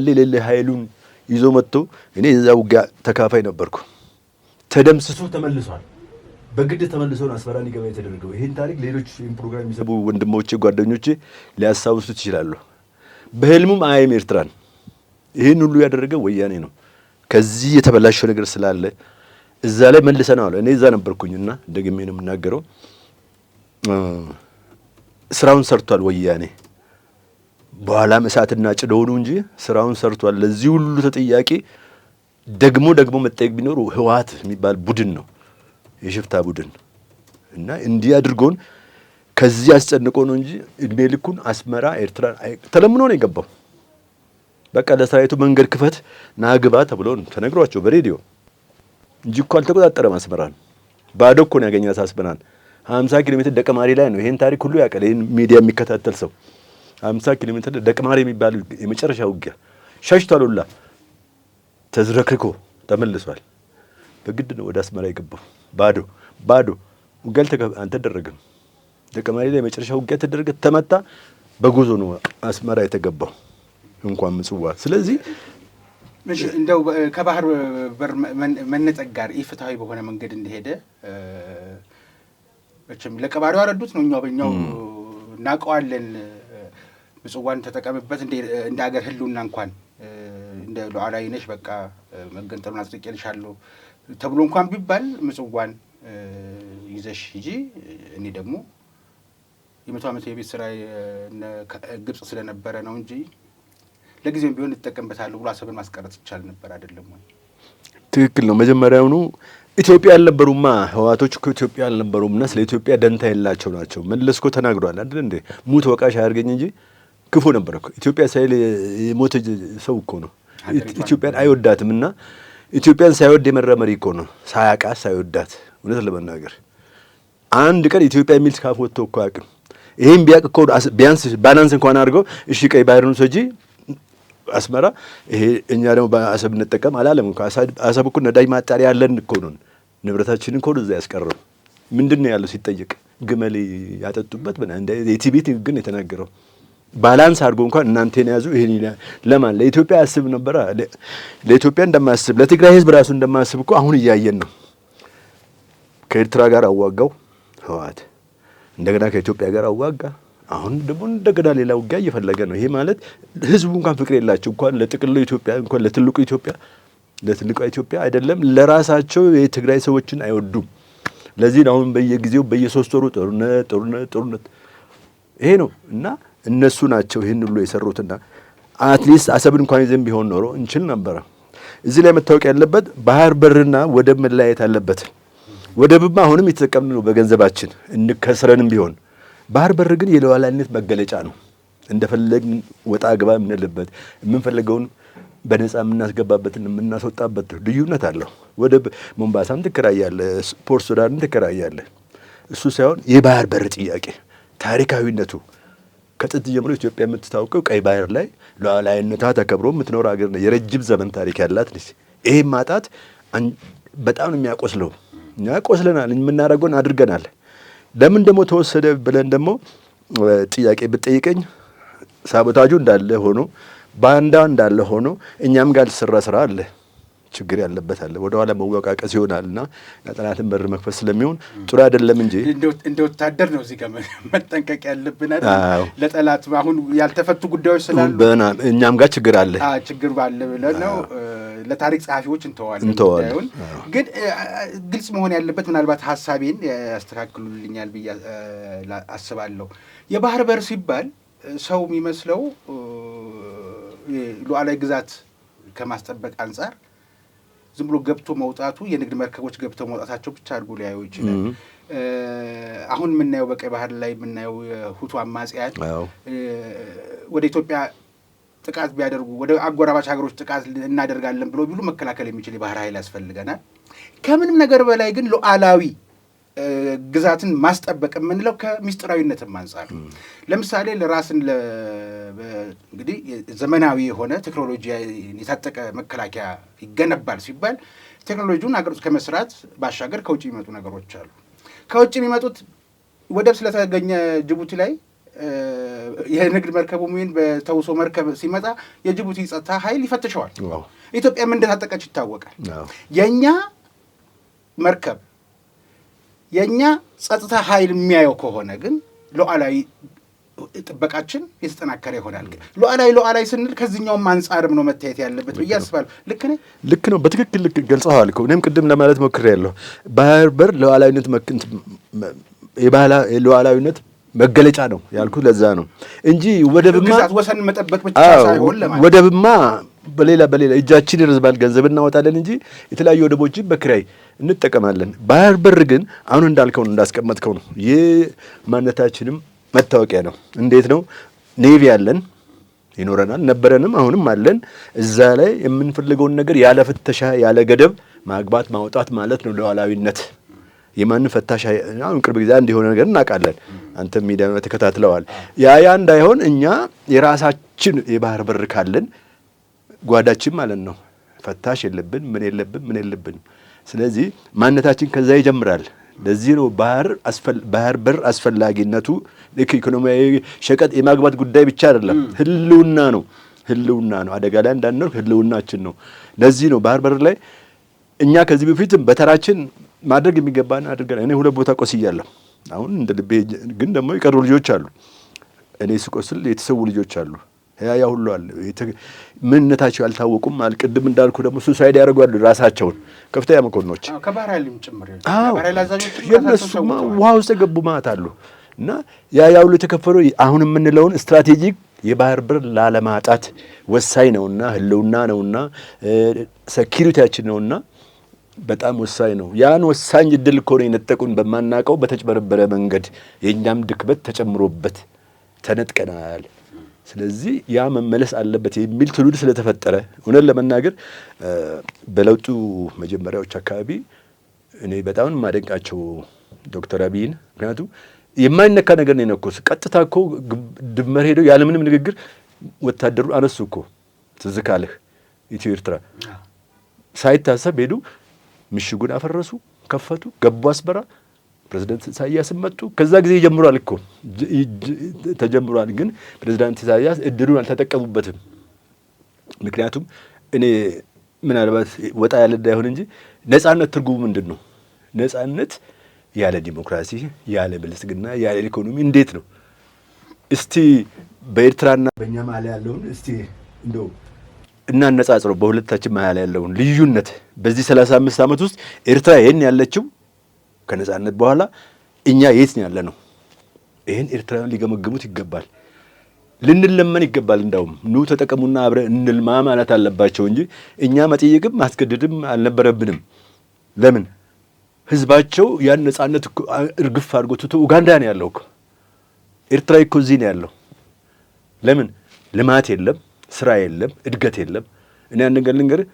[SPEAKER 1] የሌለ ኃይሉን ይዞ መጥቶ እኔ እዛ ውጊያ ተካፋይ ነበርኩ። ተደምስሶ ተመልሷል። በግድ ተመልሶ ነው አስመራ ሊገባ የተደረገው። ይህን ታሪክ ሌሎች ፕሮግራም የሚሰቡ ወንድሞቼ ጓደኞቼ ሊያስታውሱት ይችላሉ። በህልሙም አያይም ኤርትራን። ይህን ሁሉ ያደረገው ወያኔ ነው። ከዚህ የተበላሸው ነገር ስላለ እዛ ላይ መልሰናል። እኔ እዛ ነበርኩኝና ደግሜ ነው የምናገረው። ስራውን ሰርቷል ወያኔ። በኋላም እሳትና ጭድ ሆኑ እንጂ ስራውን ሰርቷል። ለዚህ ሁሉ ተጠያቂ ደግሞ መጠየቅ ቢኖሩ ህወሓት የሚባል ቡድን ነው፣ የሽፍታ ቡድን እና እንዲህ አድርጎን ከዚህ አስጨንቆ ነው እንጂ እድሜ ልኩን አስመራ ኤርትራ ተለምኖ ነው የገባው። በቃ ለሰራዊቱ መንገድ ክፈት ናግባ ተብሎ ተነግሯቸው በሬዲዮ እንጂ እኮ አልተቆጣጠረም። አስመራን ባዶ እኮ ነው ያገኛት። አስመራን 50 ኪሎ ሜትር ደቀማሪ ላይ ነው። ይሄን ታሪክ ሁሉ ያውቃል። ይሄን ሚዲያ የሚከታተል ሰው 50 ኪሎ ሜትር ደቀማሪ የሚባል የመጨረሻ ውጊያ ሸሽቷል። ሁላ ተዝረክርኮ ተመልሷል። በግድ ነው ወደ አስመራ የገባው። ባዶ ውጊያ አልተደረገም። ደቀማሪ ላይ የመጨረሻ ውጊያ ተደረገ፣ ተመታ። በጉዞ ነው አስመራ የተገባው እንኳን ምጽዋ። ስለዚህ
[SPEAKER 2] እንደው ከባህር በር መነጠቅ ጋር ኢፍትሐዊ በሆነ መንገድ እንደሄደ መቼም ለቀባሪው አረዱት ነው። በእኛው እናውቀዋለን። ምጽዋን ተጠቀምበት እንደ ሀገር ህልውና እንኳን እንደ ሉዓላዊ ነሽ በቃ መገንጠሉን አጽድቄልሻለሁ ተብሎ እንኳን ቢባል ምጽዋን ይዘሽ ሂጂ፣ እኔ ደግሞ የ100 ዓመት የቤት ስራ ግብጽ ስለነበረ ነው እንጂ ለጊዜም ቢሆን እጠቀምበታለሁ ብሎ አሰብን ማስቀረት ይቻል ነበር አይደለም ወይ?
[SPEAKER 1] ትክክል ነው። መጀመሪያውኑ ኢትዮጵያ ያልነበሩማ ህወሓቶች እኮ ኢትዮጵያ ያልነበሩምና ስለ ኢትዮጵያ ደንታ የላቸው ናቸው። መለስ እኮ ተናግሯል አይደል እንዴ? ሙት ወቃሽ አያርገኝ እንጂ ክፉ ነበር እኮ ኢትዮጵያ ሳይል የሞተ ሰው እኮ ነው። ኢትዮጵያን አይወዳትም እና ኢትዮጵያን ሳይወድ የመራ መሪ እኮ ነው። ሳያውቃት ሳይወዳት እውነት ለመናገር አንድ ቀን ኢትዮጵያ የሚል ካፍ ወጥቶ እኮ አያውቅም። ይሄን ቢያውቅ እኮ ቢያንስ ባላንስ እንኳን አድርገው እሺ ቀይ ባህርን ሰጂ አስመራ ይሄ እኛ ደግሞ በአሰብ እንጠቀም አላለም እንኳን። አሰብ እኮ ነዳጅ ማጣሪያ ያለን እኮ ነው። ንብረታችንን እኮ እዛ ያስቀረው ምንድነው ያለው ሲጠየቅ ግመል ያጠጡበት እንደ የቲቢት ግን የተናገረው ባላንስ አድርጎ እንኳን እናንተን ያዙ ይሄን ለማን ለኢትዮጵያ ያስብ ነበር። ለኢትዮጵያ እንደማያስብ ለትግራይ ህዝብ ራሱ እንደማያስብ እኮ አሁን እያየን ነው። ከኤርትራ ጋር አዋጋው ህወሓት፣ እንደገና ከኢትዮጵያ ጋር አዋጋ። አሁን ደግሞ እንደገና ሌላ ውጊያ እየፈለገ ነው። ይሄ ማለት ህዝቡ እንኳን ፍቅር የላቸው እንኳን ለጥቅሉ ኢትዮጵያ እንኳን ለትልቁ ኢትዮጵያ ለትልቋ ኢትዮጵያ አይደለም ለራሳቸው የትግራይ ሰዎችን አይወዱም። ለዚህ ነው አሁን በየጊዜው በየ3 ወሩ ጦርነት ይሄ ነው እና እነሱ ናቸው ይሄን ሁሉ የሰሩትና አትሊስት አሰብን እንኳን ይዘን ቢሆን ኖሮ እንችል ነበር። እዚህ ላይ መታወቅ ያለበት ባህር በርና ወደብ መለያየት አለበት። ወደብማ አሁንም የተጠቀምን ነው በገንዘባችን እንከስረንም ቢሆን ባህር በር ግን የሉዓላዊነት መገለጫ ነው። እንደፈለግን ወጣ ገባ የምንልበት የምንፈልገውን በነፃ የምናስገባበትን የምናስወጣበት ልዩነት አለው። ወደብ ሞምባሳም ትከራያለህ፣ ፖርት ሱዳንም ትከራያለህ። እሱ ሳይሆን የባህር በር ጥያቄ ታሪካዊነቱ ከጥንት ጀምሮ ኢትዮጵያ የምትታወቀው ቀይ ባህር ላይ ሉዓላዊነቷ ተከብሮ የምትኖር ሀገር ነው። የረጅም ዘመን ታሪክ ያላት ነች። ይሄን ማጣት በጣም ነው የሚያቆስለው። እኛ ቆስለናል፣ የምናደርገውን አድርገናል። ለምን ደግሞ ተወሰደ ብለን ደግሞ ጥያቄ ብትጠይቀኝ ሳቦታጁ እንዳለ ሆኖ ባንዳ እንዳለ ሆኖ እኛም ጋር ልሰራ ስራ አለ፣ ችግር ያለበት አለ። ወደ ኋላ መወቃቀስ ይሆናልና ለጠላትን በር መክፈት ስለሚሆን ጥሩ አይደለም እንጂ
[SPEAKER 2] እንደ ወታደር ነው እዚህ ጋር መጠንቀቅ ያለብን አይደል? ለጠላት አሁን ያልተፈቱ ጉዳዮች ስላሉ
[SPEAKER 1] እኛም ጋር ችግር አለ፣
[SPEAKER 2] ችግር ባለ ብለን ነው ለታሪክ ጸሐፊዎች እንተዋለን። ግን ግልጽ መሆን ያለበት ምናልባት ሀሳቤን ያስተካክሉልኛል ብዬ አስባለሁ። የባህር በር ሲባል ሰው የሚመስለው ሉዓላዊ ግዛት ከማስጠበቅ አንጻር ዝም ብሎ ገብቶ መውጣቱ የንግድ መርከቦች ገብተው መውጣታቸው ብቻ አድርጎ ሊያየው ይችላል። አሁን የምናየው በቀይ ባህር ላይ የምናየው ሁቱ አማጽያን ወደ ኢትዮጵያ ጥቃት ቢያደርጉ ወደ አጎራባች ሀገሮች ጥቃት እናደርጋለን ብሎ ቢሉ መከላከል የሚችል የባህር ኃይል ያስፈልገናል። ከምንም ነገር በላይ ግን ሉዓላዊ ግዛትን ማስጠበቅ የምንለው ከምስጢራዊነትም አንጻር ለምሳሌ ለራስን እንግዲህ ዘመናዊ የሆነ ቴክኖሎጂ የታጠቀ መከላከያ ይገነባል ሲባል ቴክኖሎጂውን አገር ውስጥ ከመስራት ባሻገር ከውጭ የሚመጡ ነገሮች አሉ። ከውጭ የሚመጡት ወደብ ስለተገኘ ጅቡቲ ላይ የንግድ መርከቡ ምን በተውሶ መርከብ ሲመጣ የጅቡቲ ጸጥታ ኃይል ይፈትሸዋል። ኢትዮጵያ ምን እንደታጠቀች ይታወቃል። የኛ መርከብ የኛ ጸጥታ ኃይል የሚያየው ከሆነ ግን ሉዓላዊ ጥበቃችን የተጠናከረ ይሆናል። ግን ሉዓላዊ ስንል ከዚህኛውም አንጻርም ነው መታየት ያለበት ብዬ አስባለሁ። ልክ ነኝ?
[SPEAKER 1] ልክ ነው። በትክክል ገልጸዋል እኮ እኔም ቅድም ለማለት ሞክሬያለሁ። ባህር በር ሉዓላዊነት የሉዓላዊነት መገለጫ ነው ያልኩት ለዛ ነው እንጂ ወደብማ
[SPEAKER 2] ወሰን መጠበቅ ብቻ ሳይሆን ለማለት
[SPEAKER 1] ወደብማ በሌላ እጃችን ይረዝባል፣ ገንዘብ እናወጣለን እንጂ የተለያዩ ወደቦችን በክራይ እንጠቀማለን። ባህር በር ግን አሁን እንዳልከው እንዳስቀመጥከው ነው። ይህ ማንነታችንም መታወቂያ ነው። እንዴት ነው? ኔቪ ያለን ይኖረናል፣ ነበረንም፣ አሁንም አለን። እዛ ላይ የምንፈልገውን ነገር ያለ ፍተሻ ያለ ገደብ ማግባት ማውጣት ማለት ነው ሉዓላዊነት። የማንን ፈታሽ አሁን ቅርብ ጊዜ አንድ የሆነ ነገር እናውቃለን። አንተም ሚዲያ ተከታትለዋል። ያ እንዳይሆን እኛ የራሳችን የባህር በር ካለን ጓዳችን ማለት ነው ፈታሽ የለብን ምን የለብን። ስለዚህ ማንነታችን ከዛ ይጀምራል። ለዚህ ነው ባህር በር አስፈላጊነቱ ኢኮኖሚያዊ ሸቀጥ የማግባት ጉዳይ ብቻ አይደለም፣ ህልውና ነው። ህልውና ነው። አደጋ ላይ እንዳንኖር ህልውናችን ነው። ለዚህ ነው ባህር በር ላይ እኛ ከዚህ በፊትም በተራችን ማድረግ የሚገባን አድርገን እኔ 2 ቦታ ቆስያለሁ። አሁን እንደ ልቤ ግን ደግሞ የቀሩ ልጆች አሉ። እኔ ስቆስል የተሰዉ ልጆች አሉ። ያ ሁሉ አለ። ምንነታቸው ያልታወቁም ቅድም እንዳልኩ ደግሞ ሱሳይድ ያደርጋሉ ራሳቸውን ከፍተኛ መኮንኖች
[SPEAKER 2] ከባህር ኃይልም ጭምር
[SPEAKER 1] የነሱማ ውሃ ውስጥ የገቡ ማለት አሉ። እና ያ ሁሉ የተከፈለው አሁን የምንለውን ስትራቴጂክ የባህር በር ላለማጣት ወሳኝ ነውና ህልውና ነውና ሴኩሪቲያችን ነውና በጣም ወሳኝ ነው። ያን ወሳኝ እድል እኮ ነው የነጠቁን በማናቀው በተጭበረበረ መንገድ የእኛም ድክበት ተጨምሮበት ተነጥቀናል። ስለዚህ ያ መመለስ አለበት የሚል ትውልድ ስለተፈጠረ እውነት ለመናገር በለውጡ መጀመሪያዎች አካባቢ እኔ በጣም የማደንቃቸው ዶክተር አብይን ምክንያቱም የማይነካ ነገር ነው የነኩት። ቀጥታ እኮ ድንበር ሄደው ያለምንም ንግግር ወታደሩ አነሱ እኮ ትዝ ካለህ ኢትዮ ኤርትራ ሳይታሰብ ሄዱ፣ ምሽጉን አፈረሱ፣ ከፈቱ፣ ገቡ አስመራ። ፕሬዝዳንት ኢሳያስ መጡ። ከዛ ጊዜ ይጀምራል እኮ ተጀምሯል። ግን ፕሬዝዳንት ኢሳያስ እድሉን አልተጠቀሙበትም። ምክንያቱም እኔ ምናልባት ወጣ ያለ እንዳይሆን እንጂ ነጻነት ትርጉሙ ምንድን ነው? ነጻነት ያለ ዲሞክራሲ፣ ያለ ብልጽግና፣ ያለ ኢኮኖሚ እንዴት ነው? እስቲ በኤርትራና በእኛ መሀል ያለውን እስቲ እንደው እናነጻጽረው። በሁለታችን መሀል ያለውን ልዩነት በዚህ 35 ዓመት ውስጥ ኤርትራ ይሄን ያለችው ከነጻነት በኋላ እኛ የት ነው ያለ ነው? ይሄን ኤርትራውያን ሊገመግሙት ይገባል። ልንለመን ይገባል። እንዳውም ኑ ተጠቀሙና አብረን እንልማ ማለት አለባቸው እንጂ እኛ መጠየቅም ማስገደድም አልነበረብንም። ለምን ህዝባቸው ያን ነጻነት እርግፍ አድርጎ ትቶ ኡጋንዳ ነው ያለው እኮ። ኤርትራ እኮ እዚህ ነው ያለው። ለምን ልማት የለም፣ ስራ የለም፣ እድገት የለም። እኔ ያን ነገር ልንገርህ፣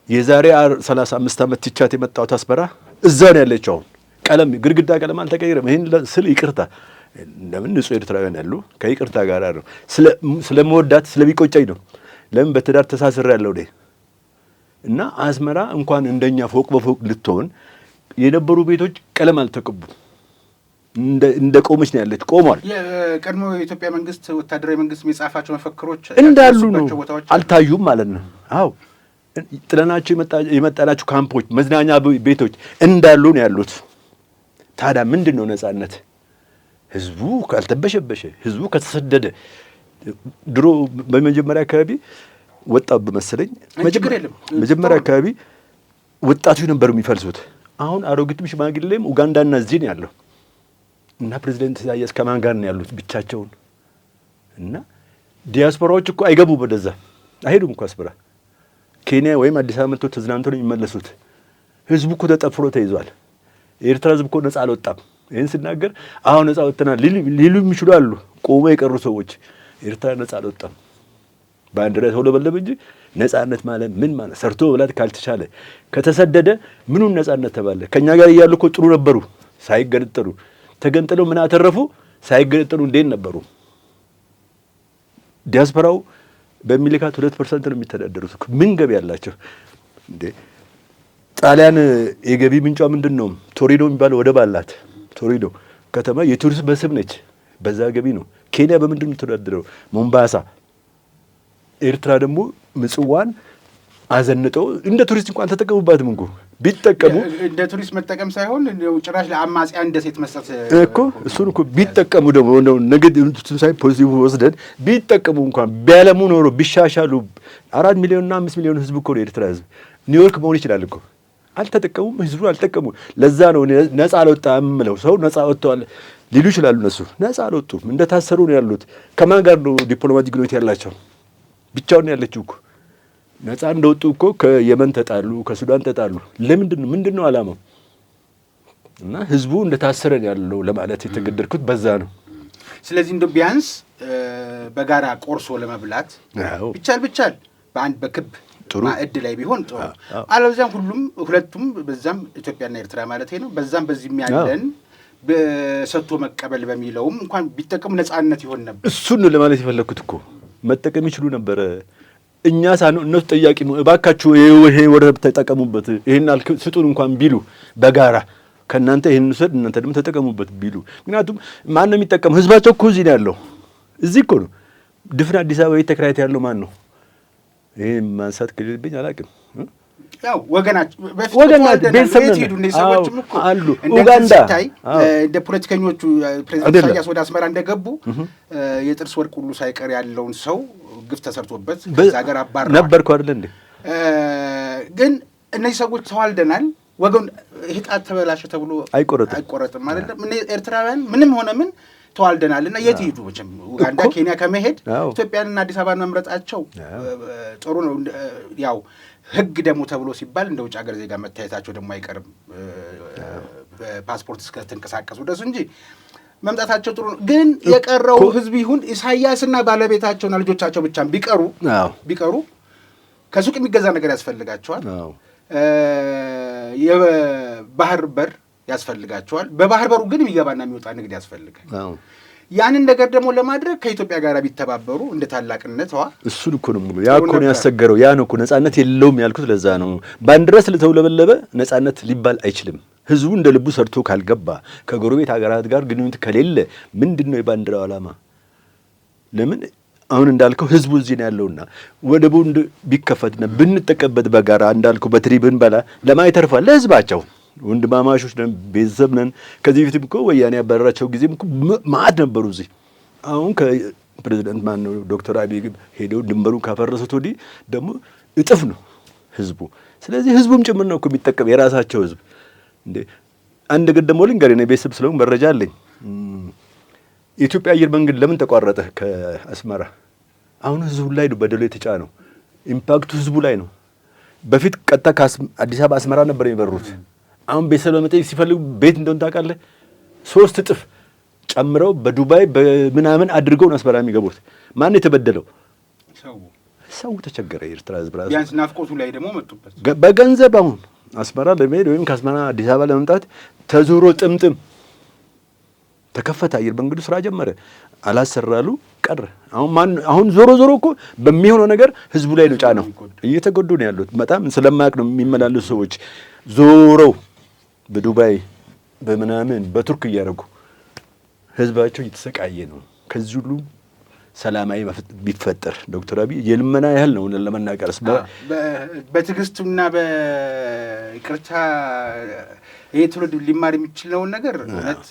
[SPEAKER 1] የዛሬ 35 ዓመት ትቻት የመጣሁት አስመራ እዛ ነው ያለችው። አሁን ቀለም ግድግዳ ቀለም አልተቀየረም። ይሄን ስል ይቅርታ፣ ለምን ንጹህ ኤርትራውያን ያሉ ከይቅርታ ጋር ነው። ስለመወዳት ስለሚቆጨኝ ነው። ለምን በትዳር ተሳስሬ ያለው እኔ እና አስመራ እንኳን እንደኛ ፎቅ በፎቅ ልትሆን የነበሩ ቤቶች ቀለም አልተቀቡም። እንደ ቆመች ነው ያለች። ቆሟል።
[SPEAKER 2] የቀድሞ የኢትዮጵያ መንግስት ወታደራዊ መንግስት የጻፋቸው መፈክሮች
[SPEAKER 1] እንዳሉ ነው፣ አልታዩም ማለት ነው። አዎ ጥለናቸው የመጣናቸው ካምፖች፣ መዝናኛ ቤቶች እንዳሉ ነው ያሉት። ታዲያ ምንድን ነው ነጻነት? ህዝቡ ካልተበሸበሸ፣ ህዝቡ ከተሰደደ። ድሮ በመጀመሪያ አካባቢ ወጣብ መሰለኝ መጀመሪያ አካባቢ ወጣቶች ነበሩ የሚፈልሱት። አሁን አሮጊትም ሽማግሌም ኡጋንዳና እዚህ ነው ያለው እና ፕሬዚደንት ኢሳያስ ከማን ጋር ነው ያሉት? ብቻቸውን። እና ዲያስፖራዎች እኮ አይገቡ ወደዛ አይሄዱም እኮ አስመራ ኬንያ ወይም አዲስ አበባ መጥቶ ተዝናንቶ ነው የሚመለሱት። ህዝቡ እኮ ተጠፍሮ ተይዟል። የኤርትራ ህዝብ እኮ ነጻ አልወጣም። ይህን ስናገር አሁን ነጻ ወጥተናል ሊሉ የሚችሉ አሉ፣ ቆሞ የቀሩ ሰዎች። ኤርትራ ነጻ አልወጣም። ባንዲራ ተውለበለበ እንጂ ነጻነት ማለት ምን ማለት? ሰርቶ መብላት ካልተቻለ ከተሰደደ ምኑን ነጻነት ተባለ? ከኛ ጋር እያሉ እኮ ጥሩ ነበሩ ሳይገነጠሉ። ተገንጥለው ምን አተረፉ? ሳይገነጠሉ እንዴት ነበሩ? ዲያስፖራው በሚልካት 2% ነው የሚተዳደሩት። ምን ገቢ ያላቸው እንዴ? ጣሊያን የገቢ ምንጯ ምንድን ነው? ቶሪዶ የሚባለው ወደብ አላት። ቶሪዶ ከተማ የቱሪስት መስህብ ነች። በዛ ገቢ ነው። ኬንያ በምንድን ነው የምትተዳደረው? ሞምባሳ። ኤርትራ ደግሞ ምጽዋን አዘንጠው እንደ ቱሪስት እንኳን ተጠቀሙባትም እንኳ ቢጠቀሙ
[SPEAKER 2] እንደ ቱሪስት መጠቀም ሳይሆን ጭራሽ ለአማጺያን እንደ ሴት መስጠት
[SPEAKER 1] እኮ እሱን እኮ ቢጠቀሙ ደግሞ እንደው ኔጌቲቭ ሳይድ ፖዚቲቭ ወስደን ቢጠቀሙ እንኳን ቢያለሙ ኖሮ ቢሻሻሉ 4 ሚሊዮንና 5 ሚሊዮን ህዝብ እኮ ነው የኤርትራ ህዝብ። ኒውዮርክ መሆን ይችላል እኮ። አልተጠቀሙም፣ ህዝቡ አልጠቀሙ። ለዛ ነው ነጻ አልወጣም የምለው። ሰው ነጻ ወጥተዋል ሊሉ ይችላሉ። እነሱ ነጻ አልወጡም፣ እንደታሰሩ ነው ያሉት። ከማን ጋር ነው ዲፕሎማቲክ ግንኙነት ያላቸው? ብቻውን ያለችው እኮ ነጻ እንደወጡ እኮ ከየመን ተጣሉ፣ ከሱዳን ተጣሉ። ለምንድን ነው? ምንድን ነው ዓላማው? እና ህዝቡ እንደታሰረ ያለው ለማለት የተገደድኩት በዛ ነው።
[SPEAKER 2] ስለዚህ እንደው ቢያንስ በጋራ ቆርሶ ለመብላት ብቻል በአንድ በክብ ማዕድ ላይ ቢሆን ጥሩ። አለበለዚያም ሁለቱም በዛም ኢትዮጵያና ኤርትራ ማለት ነው በዛም በዚህም ያለን በሰጥቶ መቀበል በሚለውም እንኳን ቢጠቀሙ ነጻነት ይሆን ነበር። እሱን ነው
[SPEAKER 1] ለማለት የፈለኩት እኮ። መጠቀም ይችሉ ነበረ። እኛ ሳንሆን እነሱ ጠያቂ ነው። እባካችሁ ይሄ ወደብ ተጠቀሙበት፣ ይሄን ስጡን እንኳን ቢሉ በጋራ ከእናንተ ይሄን ውሰድ እናንተ ደግሞ ተጠቀሙበት ቢሉ። ምክንያቱም ማን ነው የሚጠቀሙ? ህዝባቸው እኮ እዚህ ነው ያለው። እዚህ እኮ ነው ድፍን አዲስ አበባ ቤት ተከራይቶ ያለው ማን ነው? ይሄ ማንሳት ከሌለብኝ አላውቅም።
[SPEAKER 2] ያው ወገናችን
[SPEAKER 1] ቤተሰብ
[SPEAKER 2] ሄዱ እነዚህ ሰዎችም እኮ
[SPEAKER 1] አሉ። ኡጋንዳ
[SPEAKER 2] ሲታይ እንደ ፖለቲከኞቹ ፕሬዚዳንት ኢሳያስ ወደ አስመራ እንደገቡ የጥርስ ወርቅ ሁሉ ሳይቀር ያለውን ሰው ግፍ ተሰርቶበት ከዛ ሀገር አባረዋል።
[SPEAKER 1] ነበርኩ አይደል እንዴ?
[SPEAKER 2] ግን እነዚህ ሰዎች ተዋልደናል። ወገን ይሄ ጣት ተበላሸ ተብሎ አይቆረጥም አይደለም። ኤርትራውያን ምንም ሆነ ምን ተዋልደናል እና የት ሄዱ? መቼም ኡጋንዳ፣ ኬንያ ከመሄድ ኢትዮጵያንና አዲስ አበባን መምረጣቸው ጥሩ ነው። ያው ህግ ደግሞ ተብሎ ሲባል እንደ ውጭ ሀገር ዜጋ መታየታቸው ደግሞ አይቀርም በፓስፖርት እስከ ተንቀሳቀሱ ድረስ እንጂ መምጣታቸው ጥሩ ነው። ግን የቀረው ህዝብ ይሁን ኢሳያስና ባለቤታቸውና ልጆቻቸው ብቻ ቢቀሩ ከሱቅ የሚገዛ ነገር ያስፈልጋቸዋል። የባህር በር ያስፈልጋቸዋል። በባህር በሩ ግን የሚገባና የሚወጣ ንግድ ያስፈልጋል። ያንን ነገር ደግሞ ለማድረግ ከኢትዮጵያ ጋር ቢተባበሩ እንደ ታላቅነቷ
[SPEAKER 1] እሱን እኮ ነው ሙሉ ያ እኮ ነው ያስቸገረው። ያ ነው እኮ ነጻነት የለውም ያልኩት ለዛ ነው። ባንዲራ ስለተውለበለበ ነጻነት ሊባል አይችልም። ህዝቡ እንደ ልቡ ሰርቶ ካልገባ ከጎረቤት ሀገራት ጋር ግንኙነት ከሌለ ምንድነው የባንዲራው ዓላማ? ለምን አሁን እንዳልከው ህዝቡ እዚህ ነው ያለውና ወደቡ ቢከፈትና ብንጠቀበት በጋራ እንዳልከው በትሪ ብንበላ ለማይተርፋል ለህዝባቸው ወንድማማቾች ነን፣ ቤተሰብ ነን። ከዚህ በፊትም እኮ ወያኔ ያባረራቸው ጊዜም እኮ ማዕት ነበሩ እዚህ። አሁን ከፕሬዚዳንት ማነው ዶክተር አብይ ሄደው ድንበሩን ካፈረሱት ወዲህ ደግሞ እጥፍ ነው ህዝቡ። ስለዚህ ህዝቡም ጭምር ነው እኮ የሚጠቀም የራሳቸው ህዝብ እንዴ። አንድ ግን ደግሞ ልንገርህ እኔ ቤተሰብ ስለሆንኩ መረጃ አለኝ። የኢትዮጵያ አየር መንገድ ለምን ተቋረጠ ከአስመራ? አሁን ህዝቡ ላይ ነው በደሉ የተጫነው። ኢምፓክቱ ህዝቡ ላይ ነው። በፊት ቀጥታ ከአዲስ አበባ አስመራ ነበር የሚበሩት። አሁን ቤተሰብ ለመጠየቅ ሲፈልጉ ቤት እንደሆነ ታውቃለህ 3 እጥፍ ጨምረው በዱባይ በምናምን አድርገው ነው አስመራ የሚገቡት። ማን የተበደለው? ሰው ተቸገረ። የኤርትራ ህዝብ ራሱ
[SPEAKER 2] ቢያንስ ናፍቆቱ ላይ ደግሞ መጡበት
[SPEAKER 1] በገንዘብ። አሁን አስመራ ለመሄድ ወይም ከአስመራ አዲስ አበባ ለመምጣት ተዞሮ ጥምጥም ተከፈተ። አየር መንገዱ ስራ ጀመረ። አላሰራሉ ቀረ። አሁን ዞሮ እኮ በሚሆነው ነገር ህዝቡ ላይ ነው ጫነው። እየተጎዱ ነው ያሉት። በጣም ስለማያውቅ ነው የሚመላለሱ ሰዎች ዞረው በዱባይ በምናምን በቱርክ እያደረጉ ህዝባቸው እየተሰቃየ ነው። ከዚህ ሁሉ ሰላማዊ ቢፈጠር ዶክተር አብይ የልመና ያህል ነው ለመናገር
[SPEAKER 2] በትዕግስቱና በይቅርታ ይሄ ትውልድ ሊማር የሚችለውን ነገር እውነት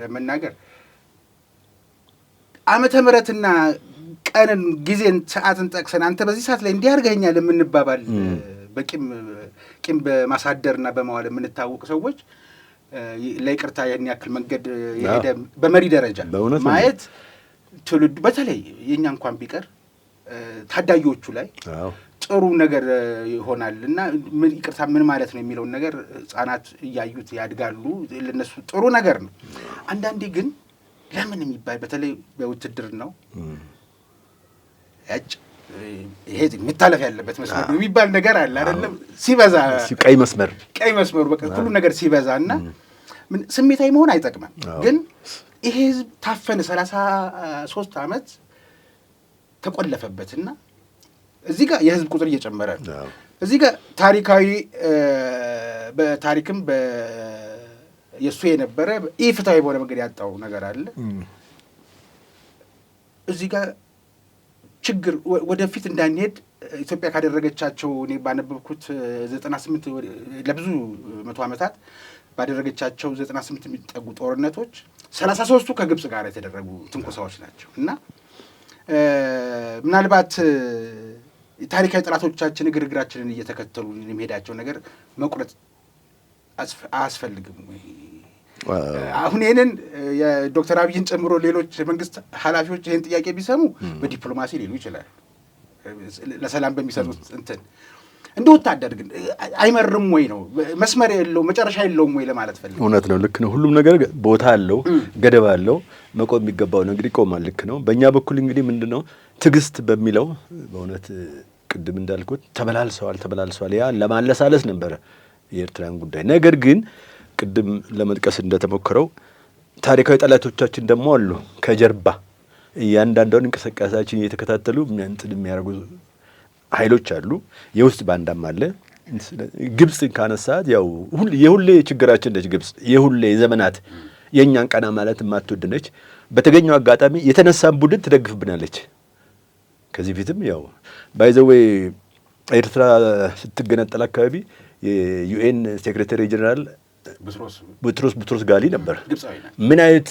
[SPEAKER 2] ለመናገር ዓመተ ምሕረትና ቀንን ጊዜን ሰዓትን ጠቅሰን አንተ በዚህ ሰዓት ላይ እንዲህ አድርገኸኛል የምንባባል ቂም በማሳደርና በማዋል የምንታወቅ ሰዎች ለይቅርታ ያን ያክል መንገድ የሄደ በመሪ ደረጃ ማየት ትውልዱ በተለይ የኛ እንኳን ቢቀር ታዳጊዎቹ ላይ ጥሩ ነገር ይሆናል እና ይቅርታ ምን ማለት ነው የሚለውን ነገር ህጻናት እያዩት ያድጋሉ። ለነሱ ጥሩ ነገር ነው። አንዳንዴ ግን ለምን የሚባል በተለይ በውትድር ነው ይሄ የሚታለፍ ያለበት መስመር ነው የሚባል ነገር አለ አይደለም? ሲበዛ
[SPEAKER 1] ቀይ መስመሩ
[SPEAKER 2] በቃ ሁሉ ነገር ሲበዛ እና ስሜታዊ መሆን አይጠቅምም። ግን ይሄ ህዝብ ታፈነ 33 ዓመት ተቆለፈበትና እዚህ ጋር የህዝብ ቁጥር እየጨመረ ነው። እዚህ ጋር ታሪካዊ በታሪክም የእሱ የነበረ ኢፍትሐዊ በሆነ መንገድ ያጣው ነገር አለ። እዚህ ጋር ችግር ወደፊት እንዳንሄድ ኢትዮጵያ ካደረገቻቸው እኔ ባነበብኩት 98 ለብዙ መቶ ዓመታት ባደረገቻቸው 98 የሚጠጉ ጦርነቶች 33ቱ ከግብጽ ጋር የተደረጉ ትንኮሳዎች ናቸው እና ምናልባት ታሪካዊ ጠላቶቻችን እግራችንን እየተከተሉ የሚሄዳቸው ነገር መቁረጥ አያስፈልግም ወይ? አሁን ይህንን የዶክተር አብይን ጨምሮ ሌሎች መንግስት ኃላፊዎች ይህን ጥያቄ ቢሰሙ በዲፕሎማሲ ሊሉ ይችላል። ለሰላም በሚሰጡት እንትን እንደ ወታደር ግን አይመርም ወይ ነው? መስመር የለው መጨረሻ የለውም ወይ ለማለት ፈልግ።
[SPEAKER 1] እውነት ነው፣ ልክ ነው። ሁሉም ነገር ቦታ አለው፣ ገደብ አለው። መቆም የሚገባው ነገር ይቆማል። ልክ ነው። በእኛ በኩል እንግዲህ ምንድነው ትዕግስት በሚለው በእውነት ቅድም እንዳልኩት ተበላልሰዋል። ያ ለማለሳለስ ነበረ የኤርትራን ጉዳይ። ነገር ግን ቅድም ለመጥቀስ እንደተሞከረው ታሪካዊ ጠላቶቻችን ደግሞ አሉ ከጀርባ እያንዳንዷን እንቅስቃሴያችን እየተከታተሉ እንትን የሚያደርጉ ኃይሎች አሉ። የውስጥ ባንዳም አለ። ግብጽን ካነሳት ያው የሁሌ ችግራችን ነች ግብጽ። የሁሌ ዘመናት የእኛን ቀና ማለት የማትወድ ነች። በተገኘው አጋጣሚ የተነሳን ቡድን ትደግፍብናለች። ከዚህ ፊትም ያው ባይዘዌ ኤርትራ ስትገነጠል አካባቢ የዩኤን ሴክሬታሪ ጀነራል ቡትሮስ ጋሊ ነበር። ምን አይነት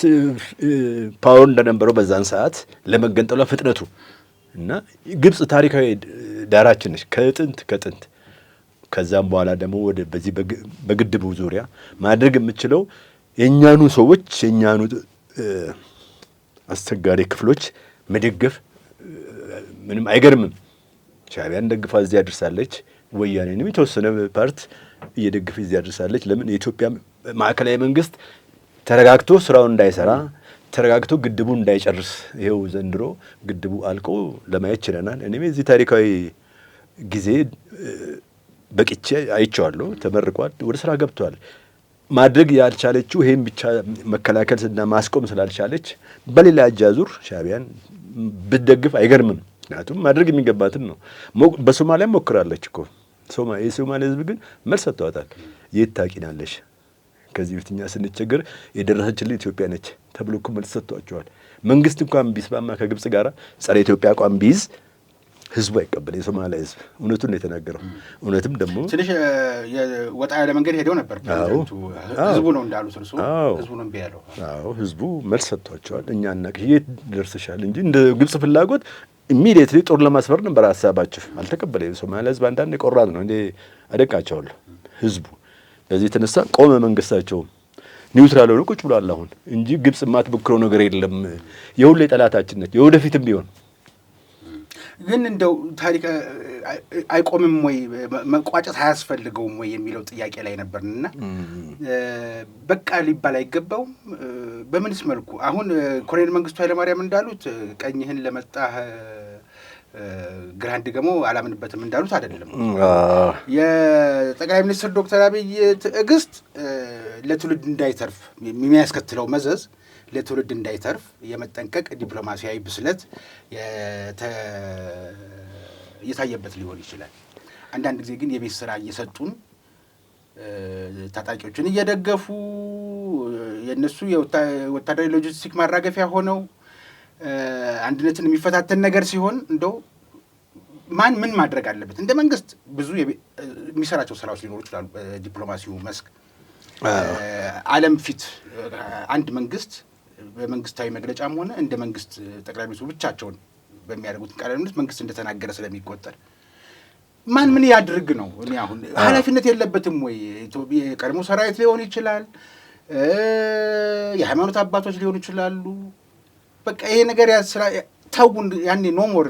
[SPEAKER 1] ፓወር እንደነበረው በዛን ሰዓት ለመገንጠሏ ፍጥነቱ እና ግብጽ ታሪካዊ ዳራችን ነች ከጥንት። ከዛም በኋላ ደግሞ ወደ በዚህ በግድቡ ዙሪያ ማድረግ የምችለው የእኛኑ ሰዎች የእኛኑ አስቸጋሪ ክፍሎች መደገፍ ምንም አይገርምም። ሻዕቢያን ደግፋ እዚያ አድርሳለች። ወያኔንም የተወሰነ ፓርት እየደገፈ እዚያ አድርሳለች። ለምን የኢትዮጵያ ማዕከላዊ መንግስት ተረጋግቶ ስራውን እንዳይሰራ ተረጋግቶ ግድቡን እንዳይጨርስ ይኸው ዘንድሮ ግድቡ አልቆ ለማየት ችለናል። እኔም የዚህ ታሪካዊ ጊዜ በቅቼ አይቼዋለሁ። ተመርቋል፣ ወደ ስራ ገብቷል። ማድረግ ያልቻለችው ይሄን ብቻ መከላከል እና ማስቆም ስላልቻለች በሌላ እጅ አዙር ሻዕቢያን ብትደግፍ አይገርምም። ምክንያቱም ማድረግ የሚገባትን ነው። በሶማሊያም ሞክራለች እኮ የሶማሌ ህዝብ ግን መልስ ሰጥቷታል። የት ታውቂናለሽ? ከዚህ በፊት እኛ ስንቸገር የደረሰችልን ኢትዮጵያ ነች ተብሎ እኮ መልስ ሰጥቷቸዋል። መንግስት እንኳን ቢስማማ ከግብጽ ጋር ጸረ ኢትዮጵያ አቋም ቢይዝ ህዝቡ አይቀበል። የሶማሊያ ህዝብ እውነቱን ነው የተናገረው። እውነትም ደግሞ
[SPEAKER 2] ትንሽ ወጣ ያለ መንገድ ሄደው ነበር። ህዝቡ ነው እንዳሉት እርሱ ህዝቡ ነው ያለው።
[SPEAKER 1] ህዝቡ መልስ ሰጥቷቸዋል። እኛ እናቅሽ የት ደርሰሻል እንጂ እንደ ግብጽ ፍላጎት ኢሚዲየትሊ ጦር ለማስፈር ነበር ሀሳባቸው። አልተቀበለ። የሶማሊያ ህዝብ አንዳንድ ቆራጥ ነው። እንዴ አደንቃቸዋለሁ። ህዝቡ በዚህ የተነሳ ቆመ። መንግስታቸው ኒውትራል ሆኖ ቁጭ ብሏል አሁን እንጂ ግብጽ የማትሞክረው ነገር የለም። የሁሉ የጠላታችን ነች። የወደፊትም ቢሆን
[SPEAKER 2] ግን እንደው ታሪክ አይቆምም ወይ መቋጨት አያስፈልገውም ወይ የሚለው ጥያቄ ላይ ነበርንና በቃ ሊባል አይገባውም። በምንስ መልኩ አሁን ኮሎኔል መንግስቱ ኃይለማርያም እንዳሉት ቀኝህን ለመጣህ ግራንድ ገሞ አላምንበትም እንዳሉት አይደለም። የጠቅላይ ሚኒስትር ዶክተር አብይ ትዕግስት ለትውልድ እንዳይተርፍ የሚያስከትለው መዘዝ ለትውልድ እንዳይተርፍ የመጠንቀቅ ዲፕሎማሲያዊ ብስለት የታየበት ሊሆን ይችላል። አንዳንድ ጊዜ ግን የቤት ስራ እየሰጡን ታጣቂዎችን እየደገፉ የነሱ የወታደራዊ ሎጂስቲክ ማራገፊያ ሆነው አንድነትን የሚፈታተን ነገር ሲሆን እንደው ማን ምን ማድረግ አለበት? እንደ መንግስት ብዙ የሚሰራቸው ስራዎች ሊኖሩ ይችላሉ። በዲፕሎማሲው መስክ ዓለም ፊት አንድ መንግስት በመንግስታዊ መግለጫም ሆነ እንደ መንግስት ጠቅላይ ሚኒስትሩ ብቻቸውን በሚያደርጉት ቃለ ምልልስ መንግስት እንደተናገረ ስለሚቆጠር ማን ምን ያድርግ ነው? እኔ አሁን ኃላፊነት የለበትም ወይ? ኢትዮጵያ የቀድሞ ሰራዊት ሊሆን ይችላል፣ የሃይማኖት አባቶች ሊሆኑ ይችላሉ። በቃ ይሄ ነገር ተውን። ያኔ ኖሞር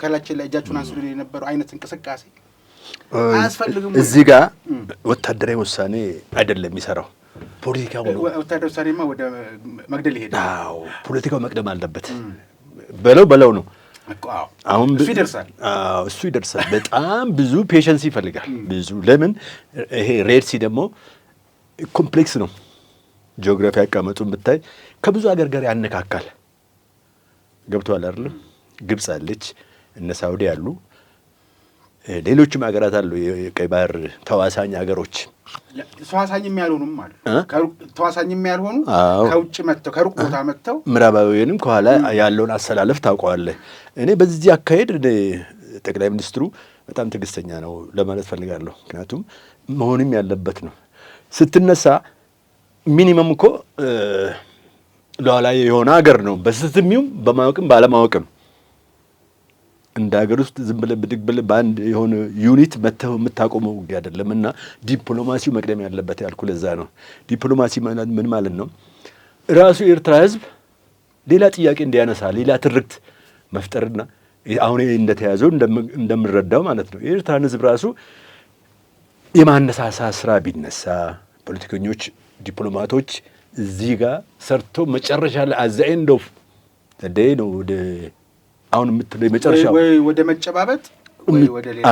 [SPEAKER 2] ከላችን ላይ እጃችሁን አንስሉ የነበረው አይነት እንቅስቃሴ አያስፈልግም።
[SPEAKER 1] እዚህ ጋር ወታደራዊ ውሳኔ አይደለም የሚሰራው፣ ፖለቲካው ነው።
[SPEAKER 2] ወታደራዊ ውሳኔማ ወደ መግደል ይሄዳል።
[SPEAKER 1] አዎ ፖለቲካው መቅደም አለበት። በለው ነው። አሁን እሱ ይደርሳል። በጣም ብዙ ፔሸንስ ይፈልጋል። ብዙ ለምን ይሄ ሬድ ሲ ደግሞ ኮምፕሌክስ ነው። ጂኦግራፊ አቀመጡን ብታይ ከብዙ ሀገር ጋር ያነካካል። ገብቶሃል አይደለም? ግብጽ አለች፣ እነ ሳውዲ አሉ፣ ሌሎችም ሀገራት አሉ። የቀይ ባህር ተዋሳኝ ሀገሮች
[SPEAKER 2] ተዋሳኝም ያልሆኑም አሉ። ተዋሳኝም ያልሆኑ ከውጭ መጥተው ከሩቅ ቦታ መጥተው
[SPEAKER 1] ምዕራባዊንም ከኋላ ያለውን አሰላለፍ ታውቀዋለህ። እኔ በዚህ አካሄድ ጠቅላይ ሚኒስትሩ በጣም ትዕግስተኛ ነው ለማለት ፈልጋለሁ። ምክንያቱም መሆንም ያለበት ነው። ስትነሳ ሚኒመም እኮ ሉዓላዊ የሆነ ሀገር ነው። በስትሚውም በማወቅም ባለማወቅም እንደ ሀገር ውስጥ ዝም ብለህ ብድግ ብለህ በአንድ የሆነ ዩኒት መተው የምታቆመው ውጊያ አይደለም። እና ዲፕሎማሲው መቅደም ያለበት ያልኩ ለዛ ነው። ዲፕሎማሲ ምን ማለት ነው? ራሱ የኤርትራ ህዝብ ሌላ ጥያቄ እንዲያነሳ ሌላ ትርክት መፍጠርና አሁን እንደተያዘው እንደምንረዳው ማለት ነው የኤርትራን ህዝብ ራሱ የማነሳሳ ስራ ቢነሳ ፖለቲከኞች፣ ዲፕሎማቶች እዚህ ጋር ሰርቶ መጨረሻ ላይ አዘኤንድ ኦፍ ዴይ ነው ወደ አሁን የምትለው የመጨረሻው
[SPEAKER 2] ወደ መጨባበጥ ወይ ወደ ሌላ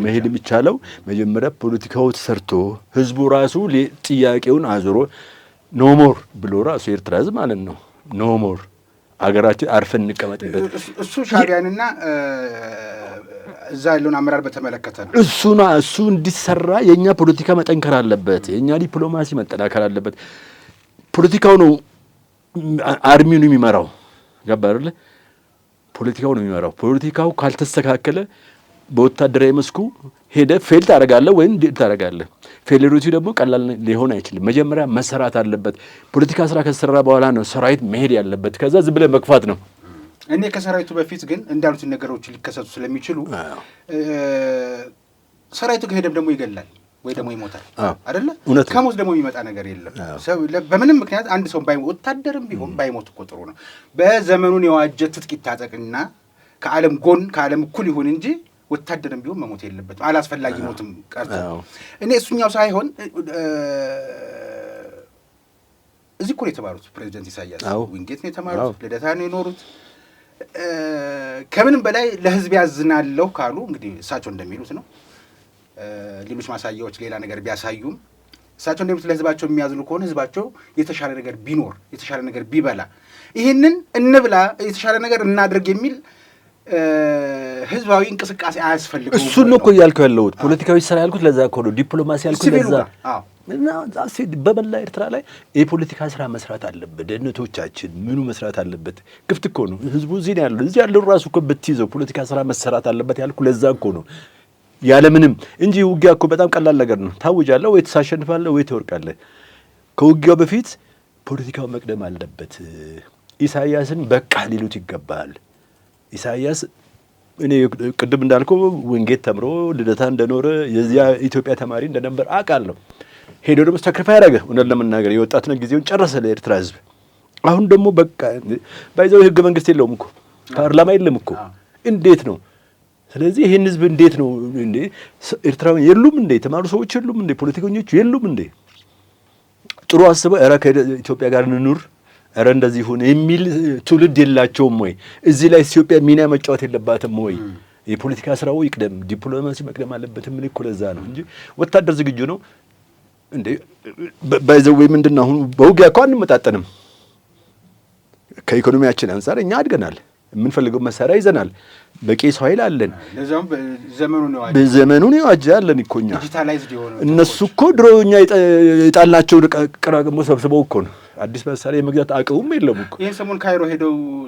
[SPEAKER 1] መሄድ የሚቻለው መጀመሪያ ፖለቲካው ተሰርቶ ህዝቡ ራሱ ጥያቄውን አዙሮ ኖሞር ብሎ ራሱ የኤርትራ ህዝብ ማለት ነው ኖሞር አገራችን አርፈን እንቀመጥበት።
[SPEAKER 2] እሱ ሻዕቢያንና እዛ ያለውን አመራር በተመለከተ ነው።
[SPEAKER 1] እሱ እንዲሰራ የኛ ፖለቲካ መጠንከር አለበት። የኛ ዲፕሎማሲ መጠናከር አለበት። ፖለቲካው ነው አርሚውን የሚመራው። ገባ አይደለ? ፖለቲካው ነው የሚመራው። ፖለቲካው ካልተስተካከለ በወታደራዊ መስኩ ሄደ ፌል ታደርጋለህ ወይም ታደርጋለህ። ፌሌሪቲ ደግሞ ቀላል ሊሆን አይችልም። መጀመሪያ መሰራት አለበት። ፖለቲካ ስራ ከተሰራ በኋላ ነው ሰራዊት መሄድ ያለበት። ከዛ ዝም ብለህ መግፋት ነው።
[SPEAKER 2] እኔ ከሰራዊቱ በፊት ግን እንዳሉት ነገሮች ሊከሰቱ ስለሚችሉ ሰራዊቱ ከሄደም ደግሞ ይገላል ወይ ደግሞ ይሞታል አይደለ? ከሞት ደግሞ የሚመጣ ነገር የለም። በምንም ምክንያት አንድ ሰው ወታደርም ቢሆን ባይሞት እኮ ጥሩ ነው። በዘመኑን የዋጀ ትጥቅ ይታጠቅና ከዓለም ጎን ከዓለም እኩል ይሁን እንጂ ወታደርም ቢሆን መሞት የለበትም። አላስፈላጊ ሞትም ቀርቶ እኔ እሱኛው ሳይሆን እዚህ እኮ ነው የተማሩት ፕሬዚደንት ኢሳያስ ዊንጌት ነው የተማሩት፣ ልደታ ነው የኖሩት። ከምንም በላይ ለህዝብ ያዝናለሁ ካሉ እንግዲህ እሳቸው እንደሚሉት ነው። ሌሎች ማሳያዎች ሌላ ነገር ቢያሳዩም እሳቸው እንደሚሉት ለህዝባቸው የሚያዝኑ ከሆነ ህዝባቸው የተሻለ ነገር ቢኖር የተሻለ ነገር ቢበላ ይህንን እንብላ የተሻለ ነገር እናድርግ የሚል ህዝባዊ እንቅስቃሴ አያስፈልግም።
[SPEAKER 1] እሱን ነው እኮ እያልከው ያለሁት። ፖለቲካዊ ስራ ያልኩት ለዛ እኮ ነው። ዲፕሎማሲ ያልኩት ለዛ እና በመላ ኤርትራ ላይ የፖለቲካ ስራ መስራት አለበት። ደህንነቶቻችን ምኑ መስራት አለበት። ክፍት እኮ ነው ህዝቡ። እዚህ ነው ያለው። እዚህ ያለው ራሱ እኮ ብትይዘው ፖለቲካ ስራ መሰራት አለበት ያልኩ ለዛ እኮ ነው። ያለምንም እንጂ ውጊያ እኮ በጣም ቀላል ነገር ነው። ታውጃለህ ወይ ተሳሸንፋለህ ወይ ትወርቃለህ። ከውጊያው በፊት ፖለቲካው መቅደም አለበት። ኢሳያስን በቃ ሊሉት ይገባል። ኢሳያስ እኔ ቅድም እንዳልከው ወንጌት ተምሮ ልደታ እንደኖረ የዚያ ኢትዮጵያ ተማሪ እንደነበር አውቃለሁ። ሄዶ ደግሞ ሳክሪፋይ ያደረገ እውነት ለመናገር የወጣትነት ጊዜውን ጨረሰ ለኤርትራ ህዝብ። አሁን ደግሞ በቃ ባይዘው ህገ መንግስት የለውም እኮ ፓርላማ የለም እኮ እንዴት ነው? ስለዚህ ይሄን ህዝብ እንዴት ነው እንዴ? ኤርትራውያን የሉም እንዴ? የተማሩ ሰዎች የሉም እንዴ? ፖለቲከኞች የሉም እንዴ? ጥሩ አስበው ኧረ ከኢትዮጵያ ጋር እንኑር ኧረ እንደዚህ ሆነ የሚል ትውልድ የላቸውም ወይ? እዚህ ላይ ኢትዮጵያ ሚና መጫወት የለባትም ወይ? የፖለቲካ ስራው ይቅደም፣ ዲፕሎማሲ መቅደም አለበት። ምን እኮ ለዛ ነው እንጂ ወታደር ዝግጁ ነው እንዴ? ባይዘው ወይ ምንድነው አሁን በውጊያ እኮ አንመጣጠንም። ከኢኮኖሚያችን አንፃር እኛ አድገናል። የምንፈልገው መሳሪያ ይዘናል። በቂ ሰው ኃይል አለን።
[SPEAKER 2] ለዛም
[SPEAKER 1] ዘመኑን የዋጀ አለን እኮ እኛ። እነሱ እኮ ድሮ እኛ የጣልናቸውን ቀራቅሞ ሰብስበው እኮ ነው አዲስ መሳሪያ የመግዛት አቅሙም የለም እኮ።
[SPEAKER 2] ይህን ሰሞን ካይሮ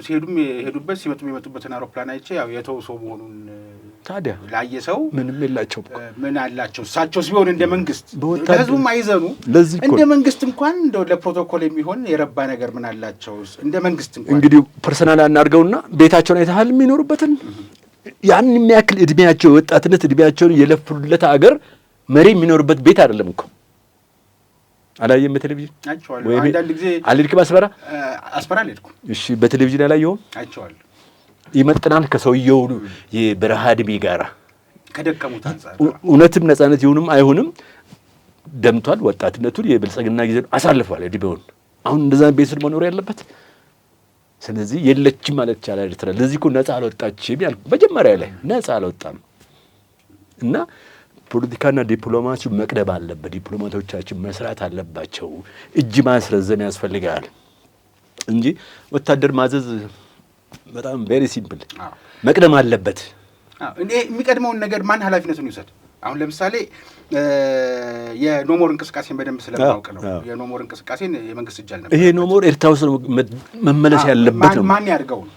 [SPEAKER 2] ሲሄዱም የሄዱበት ሲመጡም የመጡበትን አውሮፕላን አይቼ ያው የተውሶ መሆኑን
[SPEAKER 1] ታዲያ
[SPEAKER 2] ላየ ሰው
[SPEAKER 1] ምንም የላቸውም።
[SPEAKER 2] ምን አላቸው እሳቸው ሲሆን እንደ መንግስት ለህዝቡም አይዘኑ እንደ መንግስት እንኳን እንደው ለፕሮቶኮል የሚሆን የረባ ነገር ምን አላቸው? እንደ መንግስት እንኳን እንግዲህ ፐርሰናል አናድርገውና ቤታቸውን አይተሃል የሚኖሩበትን ያን የሚያክል እድሜያቸው የወጣትነት እድሜያቸውን የለፉለት አገር መሪ የሚኖርበት ቤት አይደለም እኮ። አላየም? በቴሌቪዥን አይቼዋለሁ። አንዳንድ ጊዜ
[SPEAKER 1] አልሄድክም?
[SPEAKER 2] አስመራ አልሄድኩም።
[SPEAKER 1] እሺ፣ በቴሌቪዥን አላየሁም?
[SPEAKER 2] አይቼዋለሁ።
[SPEAKER 1] ይመጥናል ከሰውየው የበረሃ እድሜ ጋራ
[SPEAKER 2] ከደከሙት አንፃር
[SPEAKER 1] እውነትም ነፃነት ይሁንም አይሁንም ደምቷል። ወጣትነቱን የብልጽግና ጊዜ አሳልፏል እድሜውን። አሁን እንደዛ ቤት ስር መኖር ያለበት። ስለዚህ የለችም ማለት ይቻላል ኤርትራ። ለዚህ እኮ ነፃ አልወጣችም ያልኩ መጀመሪያ ላይ ነፃ አልወጣም እና ፖለቲካና ዲፕሎማሲው መቅደም አለበት። ዲፕሎማቶቻችን መስራት አለባቸው። እጅ ማስረዘም ያስፈልጋል እንጂ ወታደር ማዘዝ በጣም ቬሪ ሲምፕል መቅደም አለበት።
[SPEAKER 2] የሚቀድመውን ነገር ማን ኃላፊነቱን ይውሰድ? አሁን ለምሳሌ የኖሞር እንቅስቃሴን በደንብ ስለማውቅ ነው። የኖሞር እንቅስቃሴን የመንግስት እጅ አልነበረም።
[SPEAKER 1] ይሄ ኖሞር ኤርትራ ውስጥ መመለስ ያለበት ነው።
[SPEAKER 2] ማን ያድርገው ነው?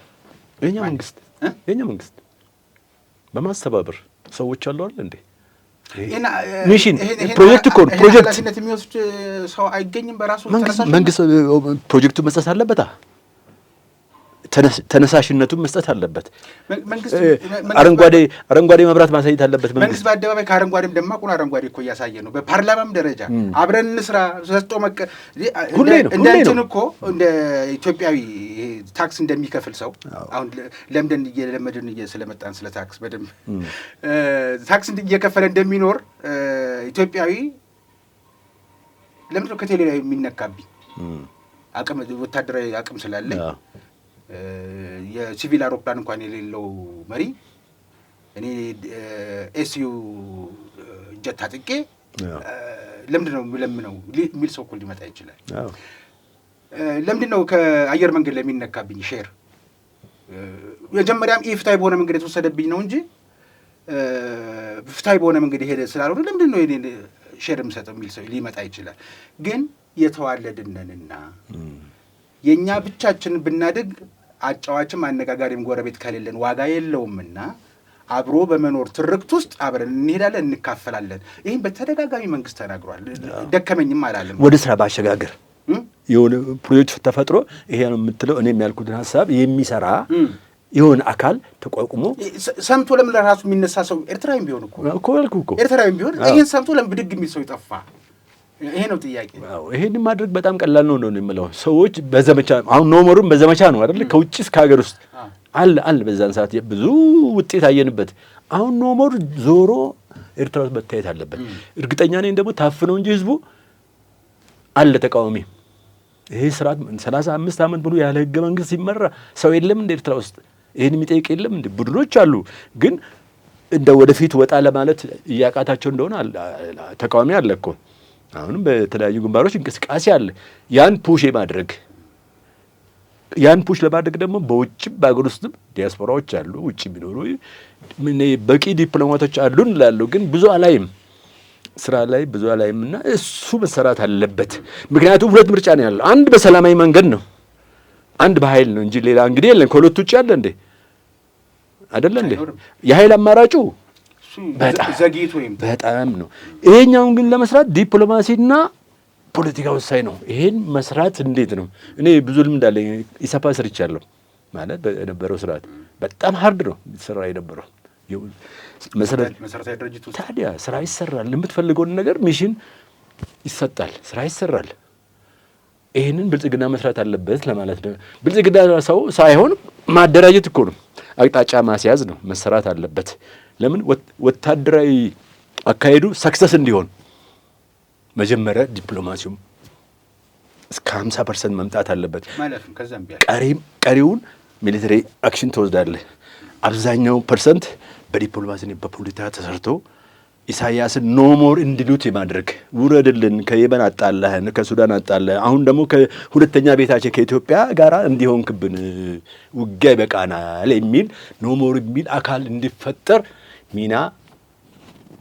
[SPEAKER 1] የኛ መንግስት በማስተባበር ሰዎች አሉ አይደል እንዴ?
[SPEAKER 2] ሚሽን
[SPEAKER 1] ፕሮጀክት እኮ ነው። ፕሮጀክት
[SPEAKER 2] ኃላፊነት የሚወስድ ሰው አይገኝም። በራሱ
[SPEAKER 1] መንግስት ፕሮጀክቱ መስጠት አለበት። ተነሳሽነቱን መስጠት አለበት። አረንጓዴ መብራት ማሳየት አለበት።
[SPEAKER 2] መንግስት በአደባባይ ከአረንጓዴም ደማቁን አረንጓዴ እኮ እያሳየ ነው። በፓርላማም ደረጃ አብረን እንስራ ሰጥቶ እንዳንችን እኮ እንደ ኢትዮጵያዊ ታክስ እንደሚከፍል ሰው አሁን ለምደን እየለመድን ስለመጣን ስለ ታክስ በደንብ ታክስ እየከፈለ እንደሚኖር ኢትዮጵያዊ ለምንድን ነው ከቴሌ ላይ የሚነካብኝ? አቅም ወታደራዊ አቅም ስላለኝ የሲቪል አውሮፕላን እንኳን የሌለው መሪ እኔ ኤስዩ ጀት ታጥቄ ለምንድን ነው የምለምነው የሚል ሰው እኮ ሊመጣ ይችላል። ለምንድን ነው ከአየር መንገድ ለሚነካብኝ ሼር መጀመሪያም ኢፍትሐዊ በሆነ መንገድ የተወሰደብኝ ነው እንጂ ፍትሐዊ በሆነ መንገድ የሄደ ስላልሆነ ለምንድን ነው ሼር የምሰጠው የሚል ሰው ሊመጣ ይችላል። ግን የተዋለድነንና የኛ ብቻችንን ብናድግ አጫዋችም አነጋጋሪም ጎረቤት ከሌለን ዋጋ የለውምና አብሮ በመኖር ትርክት ውስጥ አብረን እንሄዳለን፣ እንካፈላለን። ይህን በተደጋጋሚ መንግስት ተናግሯል። ደከመኝም አላለም።
[SPEAKER 1] ወደ ስራ ባሸጋገር የሆነ ፕሮጀክት ተፈጥሮ ይሄ ነው የምትለው እኔ የሚያልኩትን ሀሳብ የሚሰራ የሆነ አካል ተቋቁሞ
[SPEAKER 2] ሰምቶ ለምን ለራሱ የሚነሳ ሰው ኤርትራዊም ቢሆን እኮ
[SPEAKER 1] ያልኩህ እኮ
[SPEAKER 2] ኤርትራዊም ቢሆን ይሄን ሰምቶ ለምን ብድግ የሚል ሰው ይጠፋ? ይሄ ነው ጥያቄ።
[SPEAKER 1] ይሄን ማድረግ በጣም ቀላል ነው የምለው። ሰዎች በዘመቻ አሁን ኖሞሩም በዘመቻ ነው አይደል? ከውጭ እስከ ሀገር ውስጥ አለ በዛን ሰዓት ብዙ ውጤት አየንበት። አሁን ኖሞር ዞሮ ኤርትራ ውስጥ መታየት አለበት። እርግጠኛ ነኝ ደግሞ ታፍነው እንጂ ህዝቡ አለ ተቃዋሚ። ይሄ ስርዓት 35 ዓመት ሙሉ ያለ ህገ መንግስት ሲመራ ሰው የለም እንደ ኤርትራ ውስጥ ይሄን የሚጠይቅ የለም እንደ ቡድኖች አሉ። ግን እንደ ወደፊት ወጣ ለማለት እያቃታቸው እንደሆነ ተቃዋሚ አለ እኮ አሁንም በተለያዩ ግንባሮች እንቅስቃሴ አለ። ያን ፑሽ ለማድረግ ደግሞ በውጭም በአገር ውስጥም ዲያስፖራዎች አሉ፣ ውጭ የሚኖሩ በቂ ዲፕሎማቶች አሉን እላለሁ። ግን ብዙ አላይም፣ ስራ ላይ ብዙ አላይም እና እሱ መሰራት አለበት። ምክንያቱም ሁለት ምርጫ ነው ያለው። አንድ በሰላማዊ መንገድ ነው፣ አንድ በኃይል ነው እንጂ ሌላ እንግዲህ የለን። ከሁለቱ ውጭ ያለ እንዴ አይደለ እንዴ? የኃይል አማራጩ በጣም ነው። ይሄኛውን ግን ለመስራት ዲፕሎማሲና ፖለቲካ ወሳኝ ነው። ይሄን መስራት እንዴት ነው? እኔ ብዙ ልምድ አለኝ። ኢሰፓ ሰርቻለሁ ማለት በነበረው ስርዓት በጣም ሀርድ ነው ሰራ የነበረው
[SPEAKER 2] መሰረታዊ ድርጅት ውስጥ
[SPEAKER 1] ታዲያ ስራ ይሰራል። የምትፈልገውን ነገር ሚሽን ይሰጣል፣ ስራ ይሰራል። ይሄንን ብልጽግና መስራት አለበት ለማለት ነው። ብልጽግና ሰው ሳይሆን ማደራጀት እኮ ነው፣ አቅጣጫ ማስያዝ ነው፣ መሰራት አለበት። ለምን ወታደራዊ አካሄዱ ሰክሰስ እንዲሆን መጀመሪያ ዲፕሎማሲውም እስከ 50% መምጣት አለበት።
[SPEAKER 2] ማለትም ከዛም
[SPEAKER 1] ቀሪውን ሚሊተሪ አክሽን ተወስዳለህ። አብዛኛው ፐርሰንት በዲፕሎማሲ በፖለቲካ ተሰርቶ ኢሳያስን ኖሞር እንዲሉት የማድረግ ውረድልን፣ ከየመን አጣላህን፣ ከሱዳን አጣላህ፣ አሁን ደግሞ ከሁለተኛ ቤታችን ከኢትዮጵያ ጋር እንዲሆን ክብን ውጊያ ይበቃናል የሚል ኖሞር የሚል አካል እንዲፈጠር ሚና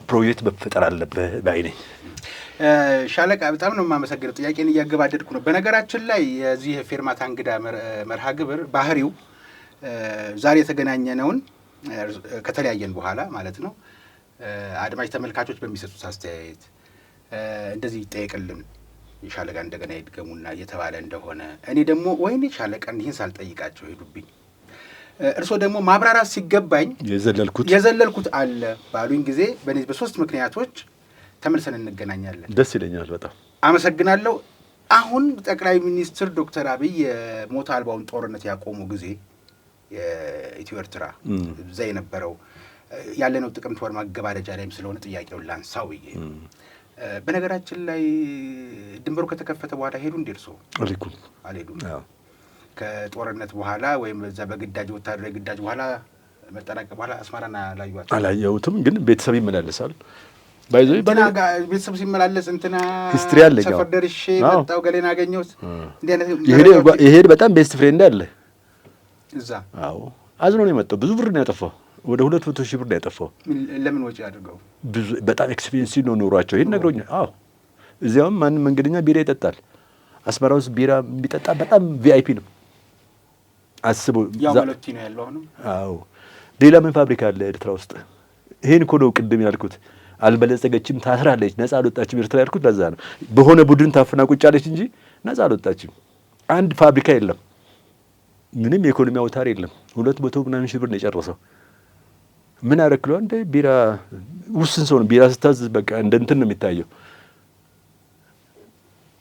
[SPEAKER 1] ፕሮጀክት መፈጠር አለበት ባይ ነኝ።
[SPEAKER 2] ሻለቃ በጣም ነው የማመሰግነው። ጥያቄን እያገባደድኩ ነው። በነገራችን ላይ የዚህ ፌርማታ እንግዳ መርሃ ግብር ባህሪው ዛሬ የተገናኘነውን ከተለያየን በኋላ ማለት ነው አድማጭ ተመልካቾች በሚሰጡት አስተያየት እንደዚህ ይጠየቅልን ሻለቃ እንደገና ይድገሙና እየተባለ እንደሆነ እኔ ደግሞ ወይኔ ሻለቃን ይህን ሳልጠይቃቸው ሄዱብኝ፣ እርሶ ደግሞ ማብራራት ሲገባኝ የዘለልኩት አለ ባሉኝ ጊዜ በእነዚህ በሶስት ምክንያቶች ተመልሰን እንገናኛለን።
[SPEAKER 1] ደስ ይለኛል። በጣም
[SPEAKER 2] አመሰግናለሁ። አሁን ጠቅላይ ሚኒስትር ዶክተር አብይ የሞት አልባውን ጦርነት ያቆሙ ጊዜ የኢትዮ ኤርትራ እዛ የነበረው ያለነው ጥቅምት ወር ማገባደጃ ላይም ስለሆነ ጥያቄውን ላንሳው ብዬ። በነገራችን ላይ ድንበሩ ከተከፈተ በኋላ ሄዱ እንዴ እርሶ? አልሄዱም። ከጦርነት በኋላ ወይም እዛ በግዳጅ ወታደራዊ ግዳጅ በኋላ መጠናቀቅ በኋላ አስመራና
[SPEAKER 1] አላየሁትም፣ ግን ቤተሰብ ይመላለሳል።
[SPEAKER 2] ቤተሰብ ሲመላለስ እንትና
[SPEAKER 1] ሂስትሪ አለ።
[SPEAKER 2] ሰፈር ደርሼ መጣሁ ገሌን አገኘሁት
[SPEAKER 1] ይሄድ በጣም ቤስት ፍሬንድ አለ
[SPEAKER 2] እዛ።
[SPEAKER 1] አዎ አዝኖ ነው የመጣው። ብዙ ብር ነው ያጠፋው፣ ወደ 200,000 ብር ነው ያጠፋው።
[SPEAKER 2] ለምን ወጪ አድርገው?
[SPEAKER 1] ብዙ በጣም ኤክስፔንሲቭ ነው ኖሯቸው። ይሄን ነግሮኛል። አዎ እዚያውም ማንም መንገደኛ ቢራ ይጠጣል። አስመራ ውስጥ ቢራ የሚጠጣ በጣም ቪአይፒ ነው። አስቡ።
[SPEAKER 2] ያው መለቲ ነው ያለው አሁን።
[SPEAKER 1] አዎ ሌላ ምን ፋብሪካ አለ ኤርትራ ውስጥ? ይሄን እኮ ነው ቅድም ያልኩት። አልበለጸገችም፣ ታስራለች፣ ነፃ አልወጣችም ኤርትራ ያልኩት ለዛ ነው። በሆነ ቡድን ታፍና ቁጭ አለች እንጂ ነፃ አልወጣችም። አንድ ፋብሪካ የለም፣ ምንም የኢኮኖሚ አውታር የለም። 200 ምናምን ሺህ ብር ነው የጨረሰው። ምን አረክለው እንደ ቢራ ውስን ሰው ነው። ቢራ ስታዝ በቃ እንደ እንትን ነው የሚታየው፣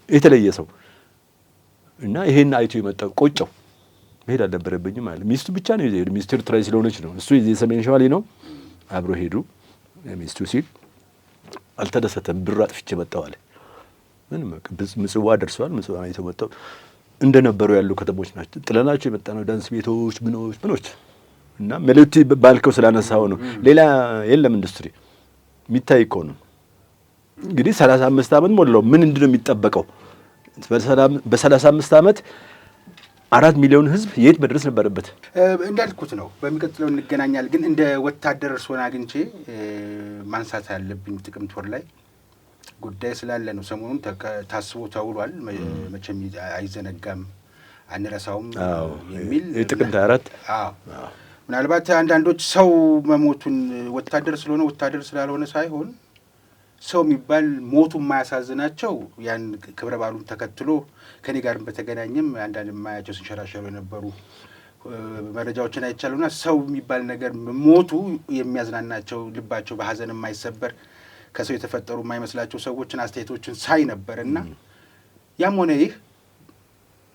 [SPEAKER 1] የተለየ ሰው እና ይሄን አይቶ የመጣው ቆጨው። መሄድ አልነበረብኝም ማለት ሚስቱ ብቻ ነው የሄደው። ሚስቱ ኤርትራዊ ስለሆነች ነው። እሱ የሰሜን ሸዋ ላይ ነው። አብሮ ሄዱ። ሚስቱ ሲል አልተደሰተም። ብር አጥፍቼ መጣሁ አለ። ምንም ምጽዋ ደርሷል። ምጽዋ አይቶ መጣው። እንደነበሩ ያሉ ከተሞች ናቸው። ጥለናቸው የመጣ ነው። ዳንስ ቤቶች ምኖች እና መልእክት ባልከው ስላነሳው ነው። ሌላ የለም ኢንዱስትሪ የሚታይ እኮ ነው። እንግዲህ 35 ዓመት ሞላው። ምን እንድነው የሚጠበቀው? በ35 ዓመት 4 ሚሊዮን ህዝብ የት መድረስ ነበረበት?
[SPEAKER 2] እንዳልኩት ነው። በሚቀጥለው እንገናኛል። ግን እንደ ወታደር እርስዎን አግኝቼ ማንሳት ያለብኝ ጥቅምት ወር ላይ ጉዳይ ስላለ ነው። ሰሞኑን ታስቦ ተውሏል። መቼም አይዘነጋም አንረሳውም የሚል
[SPEAKER 1] ጥቅምት 4
[SPEAKER 2] ምናልባት አንዳንዶች ሰው መሞቱን ወታደር ስለሆነ ወታደር ስላልሆነ ሳይሆን ሰው የሚባል ሞቱ የማያሳዝናቸው ያን ክብረ በዓሉን ተከትሎ ከኔ ጋርም በተገናኘም አንዳንድ የማያቸው ሲንሸራሸሩ የነበሩ መረጃዎችን አይቻሉና ሰው የሚባል ነገር ሞቱ የሚያዝናናቸው ልባቸው በሀዘን የማይሰበር ከሰው የተፈጠሩ የማይመስላቸው ሰዎችን አስተያየቶችን ሳይ ነበርና ያም ሆነ ይህ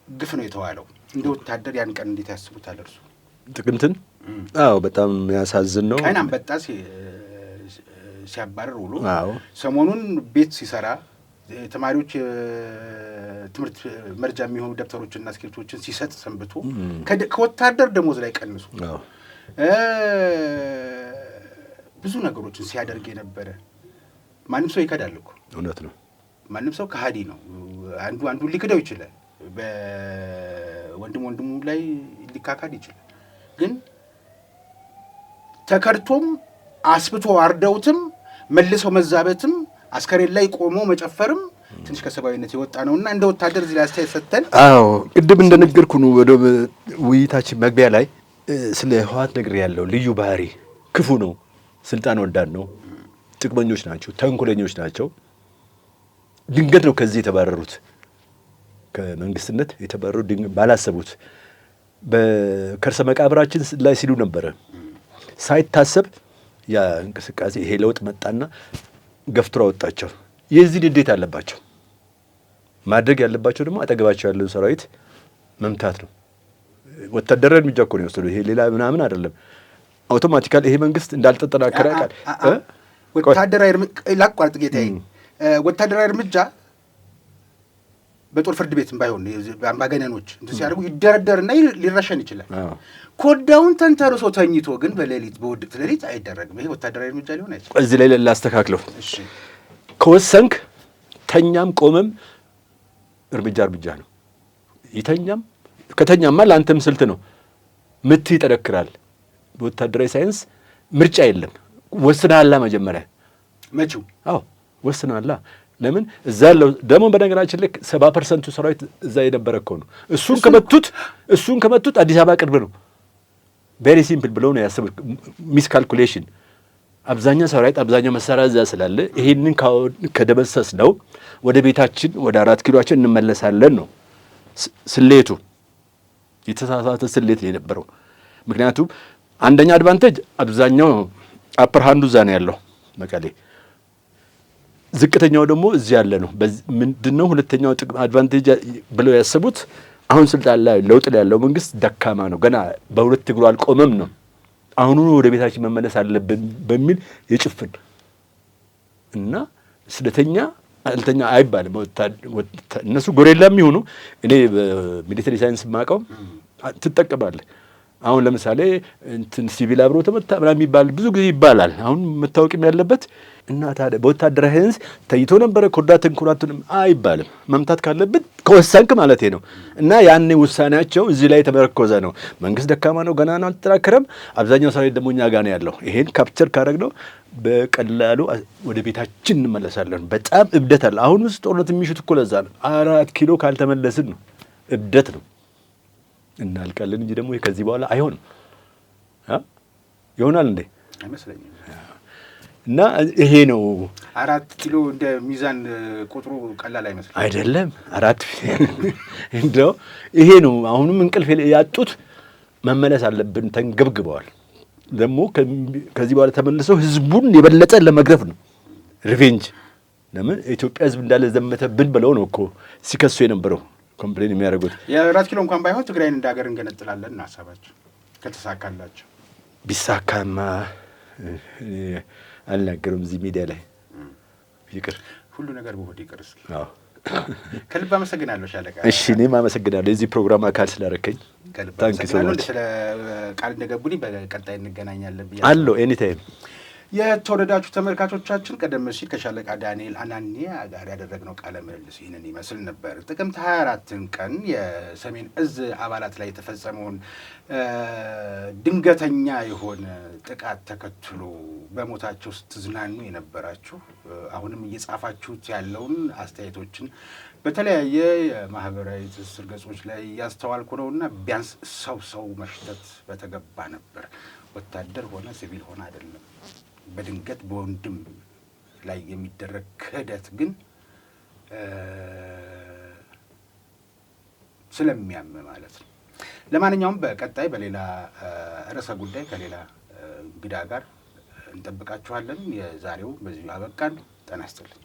[SPEAKER 2] ግፍ ነው የተዋለው። እንደ ወታደር ያን ቀን እንዴት ያስቡታል እርሱ?
[SPEAKER 1] ጥቅምትን በጣም ያሳዝን ነው።
[SPEAKER 2] ቀን አንበጣ ሲያባረር ውሎ ሰሞኑን ቤት ሲሰራ ተማሪዎች ትምህርት መርጃ የሚሆኑ ደብተሮችና እስክሪፕቶችን ሲሰጥ ሰንብቶ ከወታደር ደሞዝ ላይ ቀንሱ ብዙ ነገሮችን ሲያደርግ የነበረ ማንም ሰው ይከዳል እኮ።
[SPEAKER 1] እውነት ነው።
[SPEAKER 2] ማንም ሰው ከሃዲ ነው። አንዱ ሊክደው ይችላል። በወንድሙ ላይ ሊካካድ ይችላል። ግን ተከድቶም አስብቶ አርደውትም መልሰው መዛበትም አስከሬን ላይ ቆሞ መጨፈርም ትንሽ ከሰብአዊነት የወጣ ነውና እንደ ወታደር እዚህ ላይ አስተያየት ሰጥተን
[SPEAKER 1] ቅድም እንደነገርኩ ነው ወደ ውይይታችን መግቢያ ላይ ስለ ህወሓት ነገር ያለው ልዩ ባህሪ ክፉ ነው፣ ስልጣን ወዳድ ነው፣ ጥቅመኞች ናቸው፣ ተንኮለኞች ናቸው። ድንገት ነው ከዚህ የተባረሩት፣ ከመንግስትነት የተባረሩት ድንገት ባላሰቡት በከርሰ መቃብራችን ላይ ሲሉ ነበረ። ሳይታሰብ ያ እንቅስቃሴ ይሄ ለውጥ መጣና ገፍትሮ አወጣቸው። የዚህ ንዴት አለባቸው። ማድረግ ያለባቸው ደግሞ አጠገባቸው ያለውን ሰራዊት መምታት ነው። ወታደራዊ እርምጃ እኮ ነው የወሰዱ። ይሄ ሌላ ምናምን አይደለም። አውቶማቲካሊ ይሄ መንግስት እንዳልተጠናከረ ቃል
[SPEAKER 2] ወታደራዊ ላቋርጥ ጌታዬ፣ ወታደራዊ እርምጃ በጦር ፍርድ ቤትም ባይሆን አምባገነኖች እንትን ሲያደርጉ ይደረደርና ሊረሸን ይችላል። ኮዳውን ተንተርሶ ተኝቶ ግን በሌሊት በውድቅት ሌሊት አይደረግም። ይሄ ወታደራዊ እርምጃ ሊሆን አይችልም።
[SPEAKER 1] እዚህ ላይ ላስተካክለው። ከወሰንክ ተኛም ቆመም እርምጃ ነው። ይተኛም ከተኛማ ለአንተም ስልት ነው። ምት ይጠነክራል። በወታደራዊ ሳይንስ ምርጫ የለም። ወስነሃላ መጀመሪያ
[SPEAKER 2] መቼው
[SPEAKER 1] ወስነሃላ። ለምን እዛ ያለው ደግሞ በነገራችን ላይ 70% ሰራዊት እዛ የነበረ እኮ ነው። እሱን ከመቱት አዲስ አበባ ቅርብ ነው። ቬሪ ሲምፕል ብለው ነው ያሰቡት። ሚስ ካልኩሌሽን። አብዛኛው ሰራዊት አብዛኛው መሳሪያ እዛ ስላለ ይሄንን ከደመሰስ ነው ወደ ቤታችን ወደ 4 ኪሎአችን እንመለሳለን ነው ስሌቱ። የተሳሳተ ስሌት የነበረው ምክንያቱም አንደኛ አድቫንቴጅ አብዛኛው አፐር ሃንዱ እዛ ነው ያለው መቀሌ፣ ዝቅተኛው ደግሞ እዚህ ያለ ነው። ምንድነው ሁለተኛው ጥቅም አድቫንቴጅ ብለው ያሰቡት? አሁን ስልጣን ላይ ለውጥ ላይ ያለው መንግስት ደካማ ነው፣ ገና በሁለት እግሩ አልቆመም ነው። አሁኑኑ ወደ ቤታችን መመለስ አለብን በሚል የጭፍን እና ስለተኛ አልተኛ አይባልም። እነሱ ጎሬላም ይሁኑ እኔ በሚሊተሪ ሳይንስ ማቀው ትጠቀማለህ። አሁን ለምሳሌ እንትን ሲቪል አብሮ ተመታ ምናምን የሚባል ብዙ ጊዜ ይባላል። አሁን መታወቅም ያለበት እና ታዲያ በወታደራዊ ሳይንስ ተይቶ ነበረ ኮርዳትን ኩራቱንም አይባልም። መምታት ካለበት ከወሰንክ ማለት ነው። እና ያኔ ውሳኔያቸው እዚህ ላይ የተመረኮዘ ነው። መንግስት ደካማ ነው፣ ገና ነው፣ አልተጠናከረም። አብዛኛው ሰራዊት ደግሞ እኛ ጋር ነው ያለው። ይሄን ካፕቸር ካደረግነው በቀላሉ ወደ ቤታችን እንመለሳለን። በጣም እብደት አለ። አሁን ውስጥ ጦርነት የሚሹት እኮ ለዛ ነው። 4 ኪሎ ካልተመለስን ነው እብደት ነው። እናልቃለን እንጂ ደግሞ ከዚህ በኋላ አይሆንም። ይሆናል እንዴ?
[SPEAKER 2] አይመስለኝም።
[SPEAKER 1] እና ይሄ ነው
[SPEAKER 2] 4 ኪሎ እንደ ሚዛን ቁጥሩ ቀላል አይመስልም።
[SPEAKER 1] አይደለም 4 እንደው ይሄ ነው። አሁንም እንቅልፍ ያጡት መመለስ አለብን። ተንገብግበዋል። ደግሞ ከዚህ በኋላ ተመልሰው ህዝቡን የበለጠ ለመግረፍ ነው ሪቬንጅ። ለምን ኢትዮጵያ ህዝብ እንዳለ ዘመተብን ብለው ነው እኮ ሲከሱ የነበረው ኮምፕሌን የሚያደርጉት።
[SPEAKER 2] የ4 ኪሎ እንኳን ባይሆን ትግራይን እንደ ሀገር እንገነጥላለን ነው ሀሳባቸው። ከተሳካላቸው
[SPEAKER 1] ቢሳካማ አልናገርም እዚህ ሚዲያ ላይ ይቅር፣
[SPEAKER 2] ሁሉ ነገር በሆድ ይቅር። እስኪ ከልብ አመሰግናለሁ ሻለቃ።
[SPEAKER 1] እሺ እኔም አመሰግናለሁ የዚህ ፕሮግራም አካል ስላደረከኝ።
[SPEAKER 2] ታንክ ዩ ሶ ማች። ስለ ቃል እንደገቡልኝ በቀጣይ እንገናኛለን ብያለሁ።
[SPEAKER 1] አሎ ኤኒ ታይም
[SPEAKER 2] የተወደዳችሁ ተመልካቾቻችን ቀደም ሲል ከሻለቃ ዳንኤል አናንያ ጋር ያደረግነው ቃለ ምልልስ ይህንን ይመስል ነበር። ጥቅምት 24 ቀን የሰሜን እዝ አባላት ላይ የተፈጸመውን ድንገተኛ የሆነ ጥቃት ተከትሎ በሞታቸው ስትዝናኑ የነበራችሁ አሁንም እየጻፋችሁት ያለውን አስተያየቶችን በተለያየ የማህበራዊ ትስስር ገጾች ላይ እያስተዋልኩ ነውና ቢያንስ ሰው መሽተት በተገባ ነበር። ወታደር ሆነ ሲቪል ሆነ አይደለም። በድንገት በወንድም ላይ የሚደረግ ክህደት ግን ስለሚያም ማለት ነው። ለማንኛውም በቀጣይ በሌላ ርዕሰ ጉዳይ ከሌላ እንግዳ ጋር እንጠብቃችኋለን። የዛሬው በዚሁ አበቃን። ጤና ይስጥልኝ።